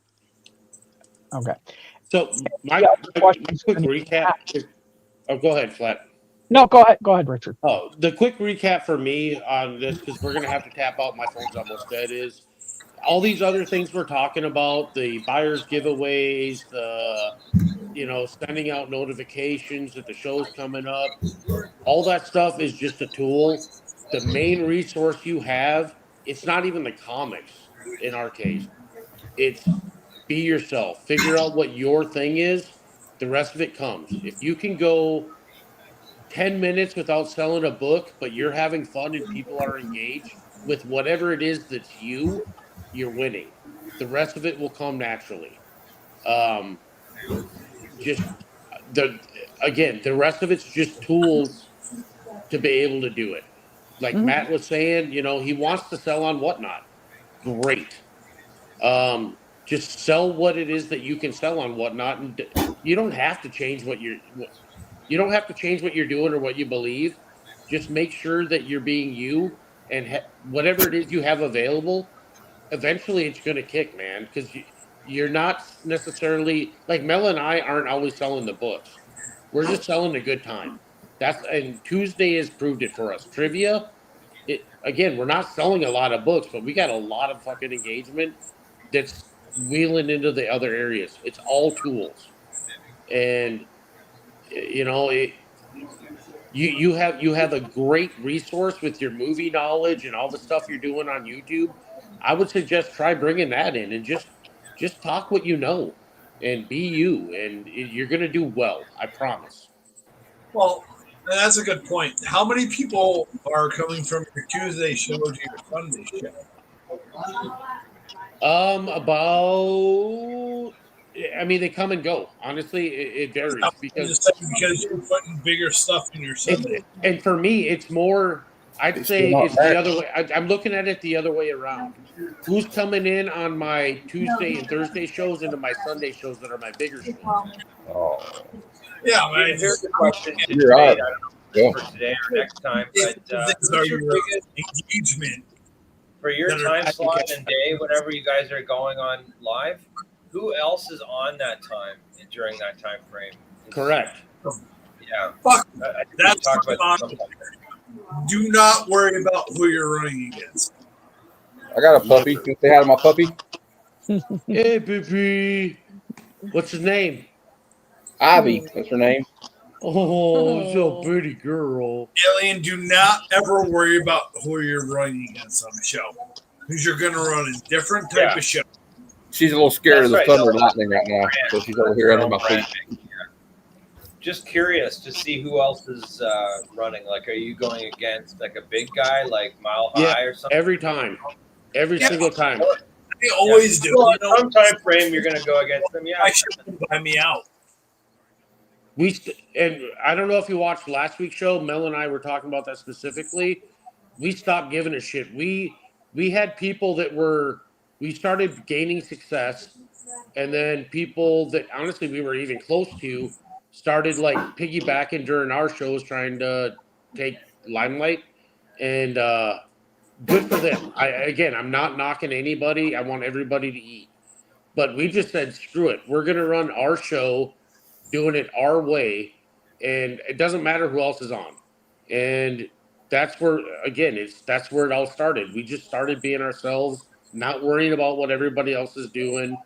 Okay. So my quick recap. Oh, go ahead, Flat. No, go ahead, Richard. Oh, the quick recap for me on this, because we're going to have to tap out. My phone's almost dead. Is all these other things we're talking about, the buyers giveaways, the sending out notifications that the show's coming up, all that stuff is just a tool. The main resource you have, it's not even the comics in our case. It's be yourself. Figure out what your thing is. The rest of it comes. If you can go 10 minutes without selling a book, but you're having fun and people are engaged with whatever it is that's you're winning. The rest of it will come naturally. Um, just the rest of it's just tools to be able to do it. Like Mhm. Matt was saying, he wants to sell on Whatnot. Great. Just sell what it is that you can sell on Whatnot, and you don't have to change you don't have to change what you're doing or what you believe. Just make sure that you're being you, and whatever it is you have available, eventually it's going to kick, man. Because you're not necessarily like Mel and I aren't always selling the books. We're just selling a good time. And Tuesday has proved it for us. Trivia, again, we're not selling a lot of books, but we got a lot of fucking engagement that's wheeling into the other areas. It's all tools, and you know it, you have a great resource with your movie knowledge and all the stuff you're doing on YouTube. I would suggest try bringing that in and just talk what you know and be you, and you're gonna do well. I promise. Well, that's a good point. How many people are coming from your Tuesday show to your Sunday show? About. I mean, they come and go. Honestly, it varies I'm because just saying because you're putting bigger stuff in your Sunday. and for me, it's more. I'd It's say still not it's the back. other way. I'm looking at it the other way around. Who's coming in on my Tuesday and Thursday shows into my Sunday shows that are my bigger shows? Oh, Yeah, I mean, Here's the question to you're right. debate. I don't Yeah. know for today or next time, but things are who's your your biggest engagement. for your that are- time slot and day, whenever you guys are going on live? Who else is on that time during that time frame? Correct. Yeah, Fuck, I think that's we talked fucking about awesome. this sometime. Do not worry about who you're running against. I got a puppy. Can I say hi to my puppy? Hey, baby. What's his name? Ivy. That's her name. Oh, so pretty girl. Alien, do not ever worry about who you're running against on the show. Because you're going to run a different type Yeah. of show. She's a little scared of That's the right. thunder and lightning right now, so she's over here under my feet. Just curious to see who else is running. Like, are you going against like a big guy like Mile Yeah, High or something? every time. Every Yeah. single time. They always do. Well, You know, some time frame you're going to go against them. Yeah. I should buy me out. And I don't know if you watched last week's show. Mel and I were talking about that specifically. We stopped giving a shit. We had people that we started gaining success, and then people that honestly we were even close to started like piggybacking during our shows, trying to take limelight, and good for them. I'm not knocking anybody. I want everybody to eat, but we just said screw it. We're gonna run our show, doing it our way, and it doesn't matter who else is on. And that's where that's where it all started. We just started being ourselves, not worrying about what everybody else is doing.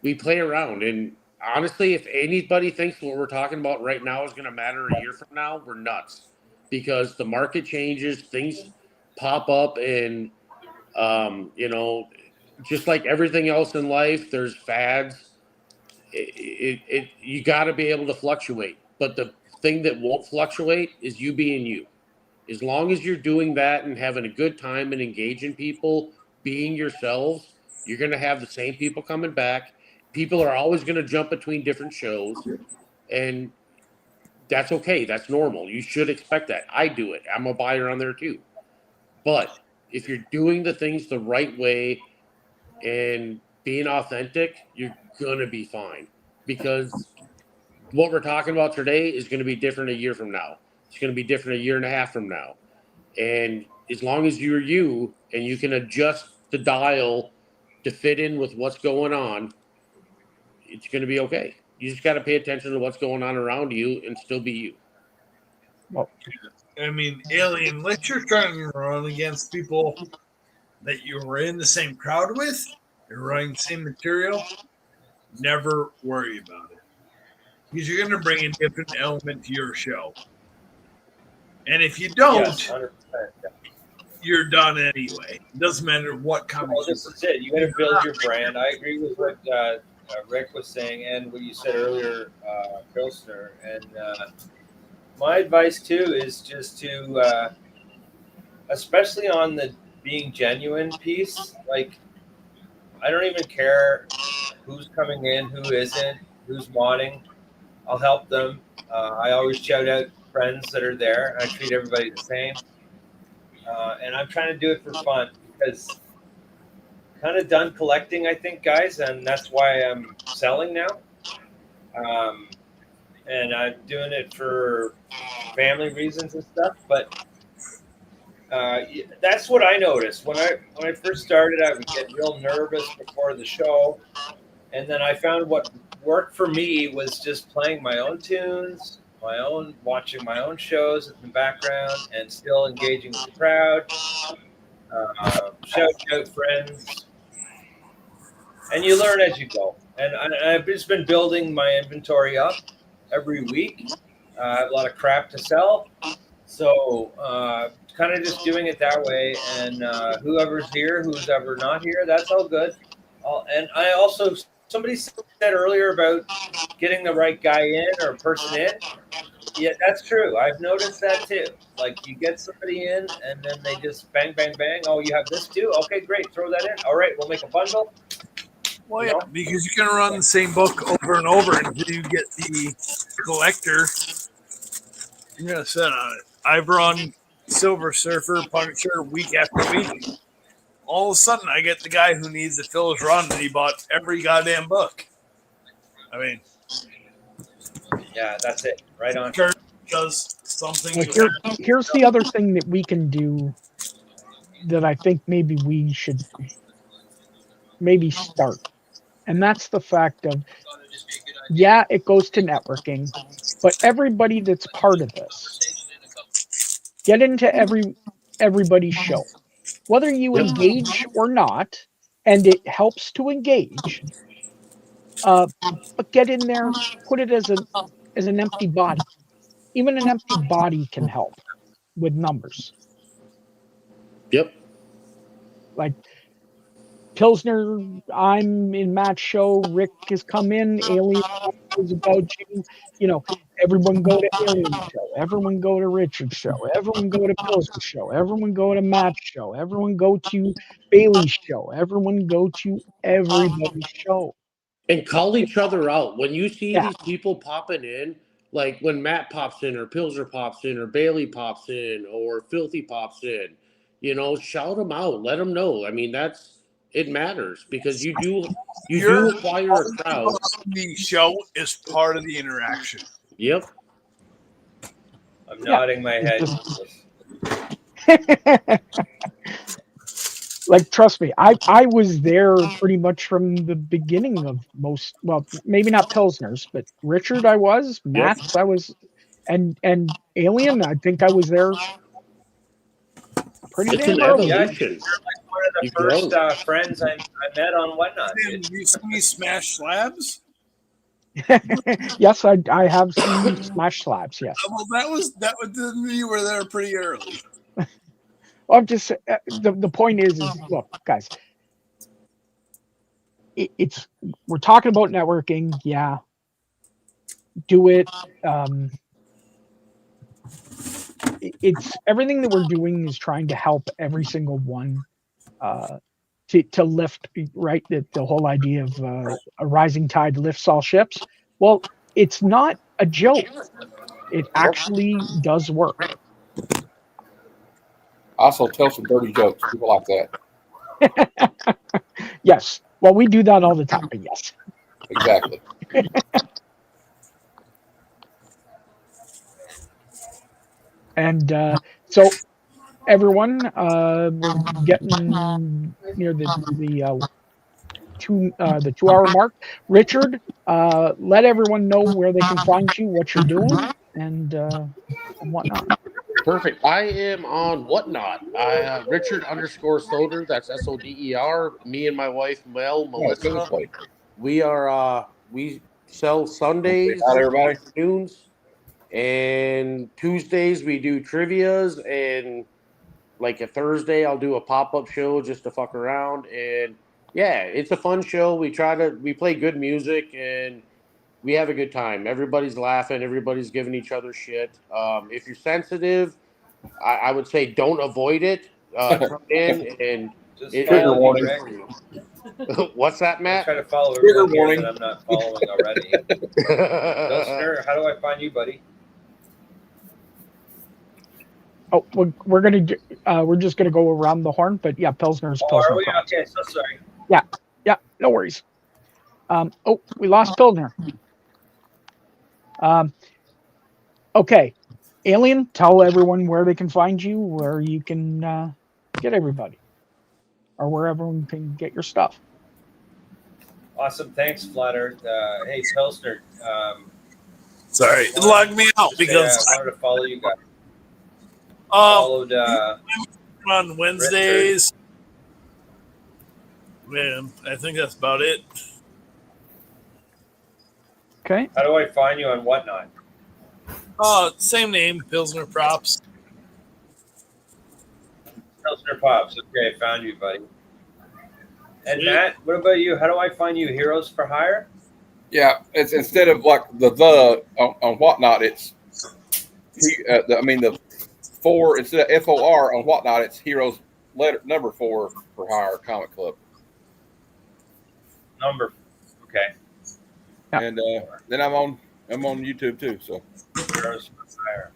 We play around, and honestly, if anybody thinks what we're talking about right now is going to matter a year from now, we're nuts, because the market changes, things pop up, and just like everything else in life, there's fads. You got to be able to fluctuate, but the thing that won't fluctuate is you being you. As long as you're doing that and having a good time and engaging people, being yourselves, you're going to have the same people coming back. People are always going to jump between different shows, and that's okay. That's normal. You should expect that. I do it. I'm a buyer on there too. But if you're doing the things the right way and being authentic, you're going to be fine, because what we're talking about today is going to be different a year from now. It's going to be different a year and a half from now. And as long as you're you and you can adjust the dial to fit in with what's going on, it's going to be okay. You just got to pay attention to what's going on around you and still be you. Well, I mean, Alien, unless you're trying to run against people that you were in the same crowd with, you're running the same material, never worry about it. Because you're going to bring a different element to your show. And if you don't, Yes, 100%. Yeah. you're done anyway. It doesn't matter what Well, comics this is it. You got to build your brand. I agree with what Rick was saying and what you said earlier, Pilsner. And my advice too is just to, especially on the being genuine piece, like I don't even care who's coming in, who isn't, who's modding. I'll help them. I always shout out friends that are there. I treat everybody the same. And I'm trying to do it for fun because kind of done collecting, I think, guys, and that's why I'm selling now. And I'm doing it for family reasons and stuff. But that's what I noticed when I first started. I would get real nervous before the show, and then I found what worked for me was just playing my own tunes, watching my own shows in the background, and still engaging with the crowd. Shout out friends, and you learn as you go. And I've just been building my inventory up every week. I have a lot of crap to sell, so kind of just doing it that way. And whoever's here, who's ever not here, that's all good. And I also, somebody said earlier about getting the right guy in or person in. Yeah, that's true. I've noticed that too. Like you get somebody in and then they just bang, bang, bang. Oh, you have this too? Okay, great. Throw that in. All right, we'll make a bundle. Well, yeah, because you can run the same book over and over until you get the collector. You're going to sit on it. I've run Silver Surfer, Punisher week after week. All of a sudden, I get the guy who needs to fill his run, and he bought every goddamn book. I mean, yeah, that's it. Right on. Does something. Well, here's the other thing that we can do that I think maybe we should maybe start. And that's the fact of, yeah, it goes to networking, but everybody that's part of this, get into everybody's show, whether you engage or not, and it helps to engage. But get in there, put it as an empty body. Even an empty body can help with numbers. Yep. Like Pilsner, I'm in Matt's show. Rick has come in. Alien is about you. You know, everyone go to Alien show. Everyone go to Richard's show. Everyone go to Pilsner's show. Everyone go to Matt's show. Everyone go to Bailey's show. Everyone go to everybody's show. And call each other out. When you see Yeah. these people popping in, like when Matt pops in or Pilsner pops in or Bailey pops in or Filthy pops in, you know, shout them out. Let them know. I mean, it matters because you do acquire a crowd. The show is part of the interaction. Yep. I'm nodding my head. Like, trust me, I was there pretty much from the beginning of most, well, maybe not Pilsner's, but Richard I was, Matt's I was, and Alien, I think I was there pretty damn early. Yeah, you're like one of the first friends I met on Whatnot. Did you see me Smash Slabs? Yes, I have seen Smash Slabs, yes. Well, that was you were there pretty early. I'm just the point is look, guys, we're talking about networking, yeah. Do it. It's everything that we're doing is trying to help every single one to lift, right? The whole idea of a rising tide lifts all ships. Well, it's not a joke. It actually does work. Also, tell some dirty jokes. People like that. Yes. Well, we do that all the time, but yes. Exactly. And so, everyone, we're getting near the the 2 hour mark. Richard, let everyone know where they can find you, what you're doing, and whatnot. Perfect. I am on Whatnot. Richard _ Soder. That's SODER. Me and my wife Oh, Melissa. We are we sell Sundays Hi, everybody. afternoons, and Tuesdays we do trivias, and like a Thursday I'll do a pop-up show just to fuck around. And yeah, it's a fun show. We play good music and we have a good time. Everybody's laughing, everybody's giving each other shit. If you're sensitive, I would say don't avoid it. Come in and Just Trigger follow warning. me, Rick. What's that, I Matt? try to follow Trigger everyone here warning. that I'm not following already. Pilsner, how do I find you, buddy? Oh, we're just gonna go around the horn, but yeah, Pilsner's Oh, Pilsner are we? Props. Okay, so sorry. Yeah, no worries. Oh, we lost Pilsner. Okay, Alien, tell everyone where they can find you, where you can get everybody, or where everyone can get your stuff. Awesome. Thanks, Flatter. Hey, Pilsner. Sorry, it logged me out Just say, because I wanted to follow you guys. um, Followed on Wednesdays. Man, I think that's about it. Okay. how do I find you on Whatnot? Same name, Pilsner Props. Pilsner Pops. Okay, I found you, buddy. And Sweet. Matt, what about you? How do I find you? Heroes for Hire? Yeah, it's instead of like the on Whatnot, it's the 4 instead of FOR on Whatnot, it's Heroes number 4 for Hire Comic Club. Number. Okay. Yeah. And then I'm on YouTube too, so Heroes for Hire.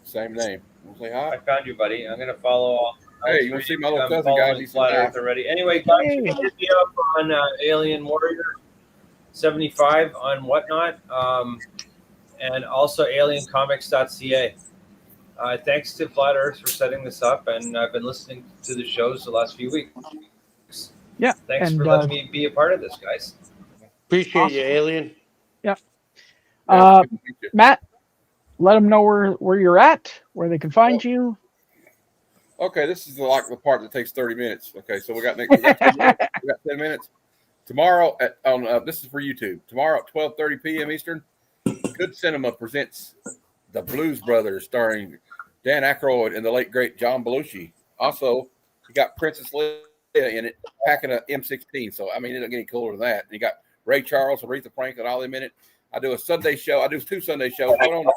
same name. We'll say I hi. found you, buddy. I'm gonna follow all. Hey, you want to see my little I'm cousin, guys? following He's Flat alive. Earth already. Anyway, guys, you Hey. can hit me up on Alien Warrior 75 on Whatnot, and also aliencomics.ca. Thanks to Flat Earth for setting this up, and I've been listening to the shows the last few weeks. Yeah. Thanks and for letting me be a part of this, guys. Appreciate Awesome. you, Alien. Yeah, Uh, good to meet you. Matt, let them know where you're at, where they can find you. Okay, this is like the part that takes 30 minutes. Okay, so we got 10 minutes. We got 10 minutes. Tomorrow this is for YouTube. Tomorrow at 12:30 p.m. Eastern, Good Cinema presents The Blues Brothers, starring Dan Aykroyd and the late great John Belushi. Also, you got Princess Leia in it, packing a M16. So I mean, it doesn't get any cooler than that. And you got Ray Charles, Aretha Franklin, all them in it. I do a Sunday show. I do 2 Sunday shows. Hold on.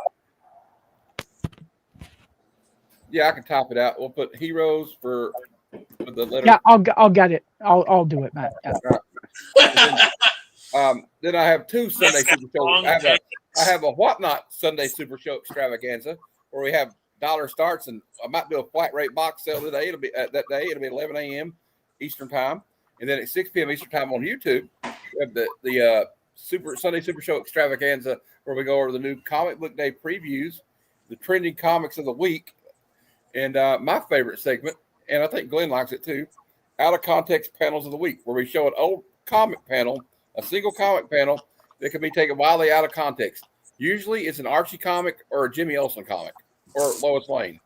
Yeah, I can type it out. We'll put Heroes for the letter. Yeah, I'll get it. I'll do it, Matt. Yeah. Then I have 2 Sunday That's got super shows. long I have a Whatnot Sunday Super Show extravaganza where we have dollar starts, and I might do a flat rate box sale today. It'll be that day. It'll be 11 a.m. Eastern time, and then at 6 p.m. Eastern time on YouTube, we have the Sunday Super Show extravaganza where we go over the new Comic Book Day previews, the trending comics of the week, and my favorite segment, and I think Glenn likes it too, out of context panels of the week, where we show an old comic panel, a single comic panel that can be taken wildly out of context. Usually it's an Archie comic or a Jimmy Olsen comic or Lois Lane.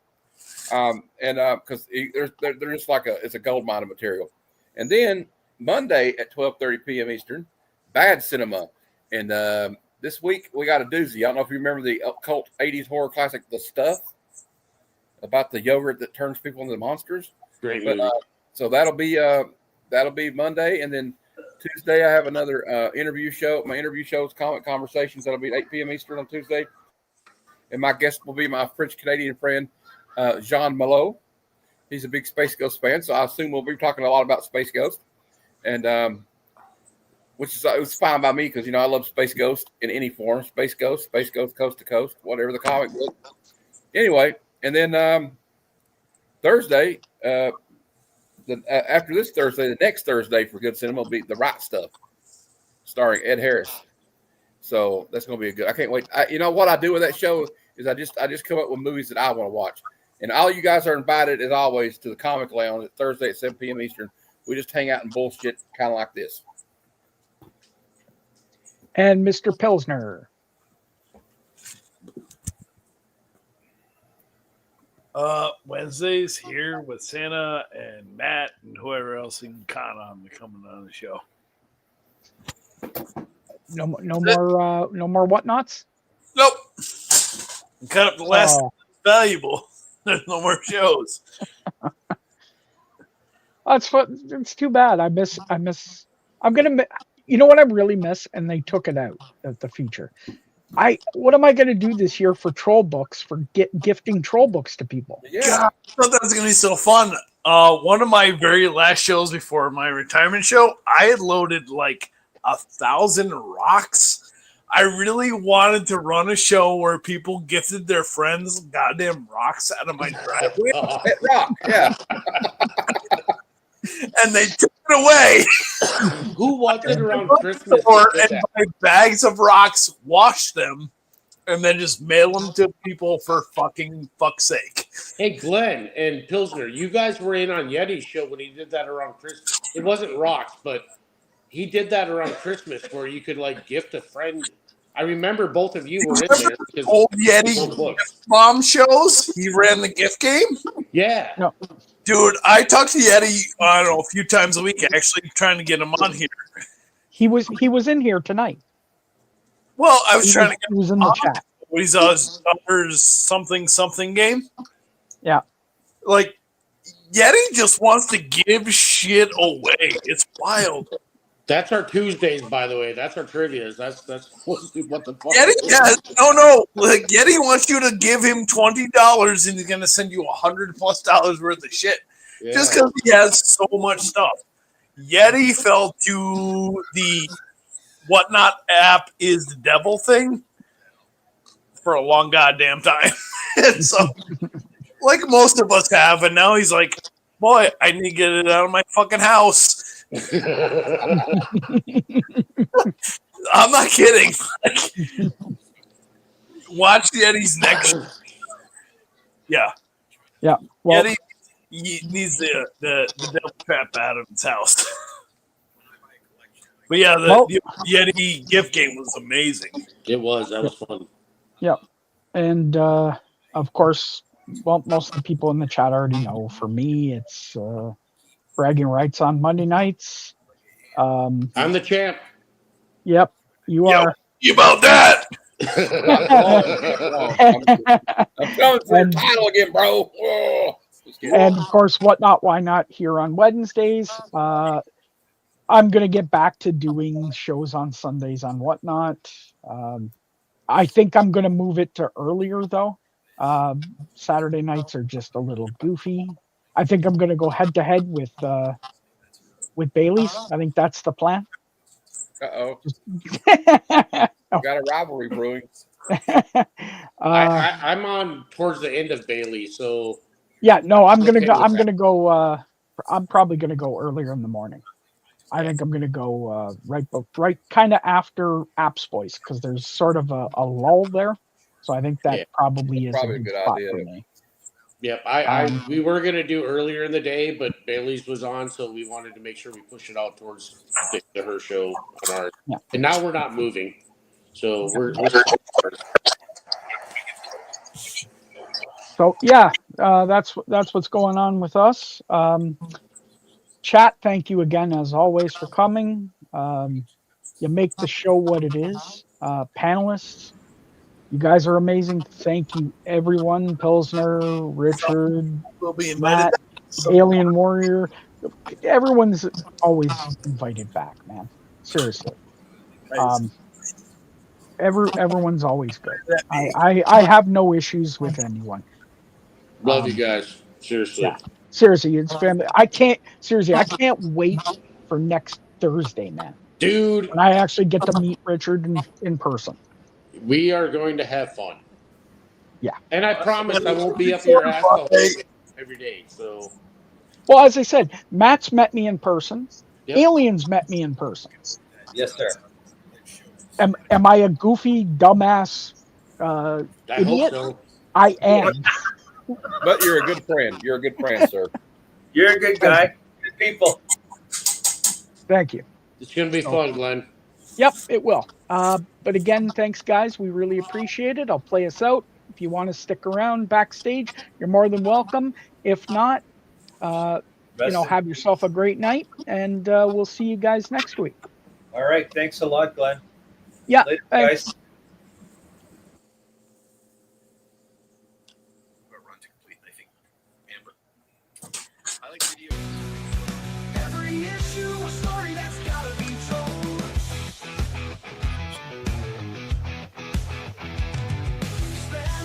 Because they're just like it's a gold mine of material. And then Monday at 12:30 p.m. Eastern, Bad Cinema. And this week we got a doozy. I don't know if you remember the cult 80s horror classic, The Stuff, about the yogurt that turns people into monsters. Great movie. So that'll be Monday, and then Tuesday I have another interview show. My interview show is Comic Conversations. That'll be at 8 p.m. Eastern on Tuesday, and my guest will be my French Canadian friend Jean Malot. He's a big Space Ghost fan, so I assume we'll be talking a lot about Space Ghost, and which is it was fine by me because I love Space Ghost in any form. Space Ghost, Coast to Coast, whatever the comic book. Anyway, and then Thursday. After this Thursday, the next Thursday for Good Cinema will be The Right Stuff, starring Ed Harris. So that's going to be a good. I can't wait. What I do with that show is I just come up with movies that I want to watch, and all you guys are invited as always to the Comic Lounge at Thursday at 7 p.m. Eastern. We just hang out and bullshit, kind of like this. And Mr. Pilsner. Wednesdays here with Santa and Matt and whoever else you can count on to coming on the show. No more whatnots. Nope. Cut up the last valuable. There's no more shows. It's too bad. I'm gonna. You know what I really miss, and they took it out at the feature. What am I gonna do this year for troll books for gifting troll books to people? Yeah. God, I thought that was gonna be so fun. One of my very last shows before my retirement show, I had loaded like 1,000 rocks. I really wanted to run a show where people gifted their friends goddamn rocks out of my driveway. Rock, yeah. And they took it away. Who was it around Christmas? And buy bags of rocks, wash them, and then just mail them to people for fuck's sake. Hey, Glenn and Pilsner, you guys were in on Yeti's show when he did that around Christmas. It wasn't rocks, but he did that around Christmas where you could like gift a friend. I remember both of you were in there. Because old Yeti mom shows. He ran the gift game. Yeah. No. Dude, I talked to Yeti, I don't know, a few times a week, actually, trying to get him on here. He was in here tonight. Well, I was trying to He was in the chat. He's Upper's something game. Yeah. Like, Yeti just wants to give shit away. It's wild. That's our Tuesdays, by the way. That's our trivias. That's what the fuck. Yeti, yeah, no. Like, Yeti wants you to give him $20 and he's gonna send you $100+ worth of shit. Yeah. Just because he has so much stuff. Yeti fell to the Whatnot app is the devil thing for a long goddamn time. And so, like most of us have, and now he's like, boy, I need to get it out of my fucking house. I'm not kidding. Like, watch Yeti's next. Yeah. Yeah. Well, Yeti needs the devil trap out of his house. But yeah, the Yeti gift game was amazing. It was. That was fun. Yeah. And of course, well, most of the people in the chat already know. For me, it's bragging rights on Monday nights. I'm the champ. Yep, you are. You about that? I'm coming for the title again, bro. Whoa. And of course, Whatnot, Why Not here on Wednesdays. I'm going to get back to doing shows on Sundays on Whatnot. I think I'm going to move it to earlier, though. Saturday nights are just a little goofy. I think I'm going to go head-to-head with Bailey's. I think that's the plan. Uh-oh. Got a rivalry brewing. I'm on towards the end of Bailey, so yeah, no, I'm gonna go. I'm probably gonna go earlier in the morning. I think I'm gonna go right kind of after Apps Boys because there's sort of a lull there. So I think that probably is a good spot idea for me. Yep, we were gonna do earlier in the day, but Bailey's was on, so we wanted to make sure we push it out towards her show on ours. Yeah. And now we're not moving, so we're So yeah, that's what's going on with us. Chat, thank you again as always for coming. You make the show what it is. Panelists, you guys are amazing. Thank you, everyone. Pilsner, Richard, We'll be Matt, invited. Alien Warrior. Everyone's always invited back, man. Seriously. Everyone's always good. I have no issues with anyone. love you guys. Seriously. Yeah. Seriously, it's family. I can't wait for next Thursday, man. Dude, When I actually get to meet Richard in person. we are going to have fun. Yeah. And I promise I won't be up your ass every day. So Well, as I said, Matt's met me in person. Yep. Aliens met me in person. Yes, sir. Am I a goofy, dumbass I idiot? hope so. I am. But you're a good friend. You're a good friend, sir. You're a good guy. Good people. Thank you. It's gonna be fun, Glenn. Yep, it will. But again, thanks, guys. We really appreciate it. I'll play us out. If you want to stick around backstage, you're more than welcome. If not, have yourself a great night, and we'll see you guys next week. All right. Thanks a lot, Glenn. Yeah, Later, thanks. guys.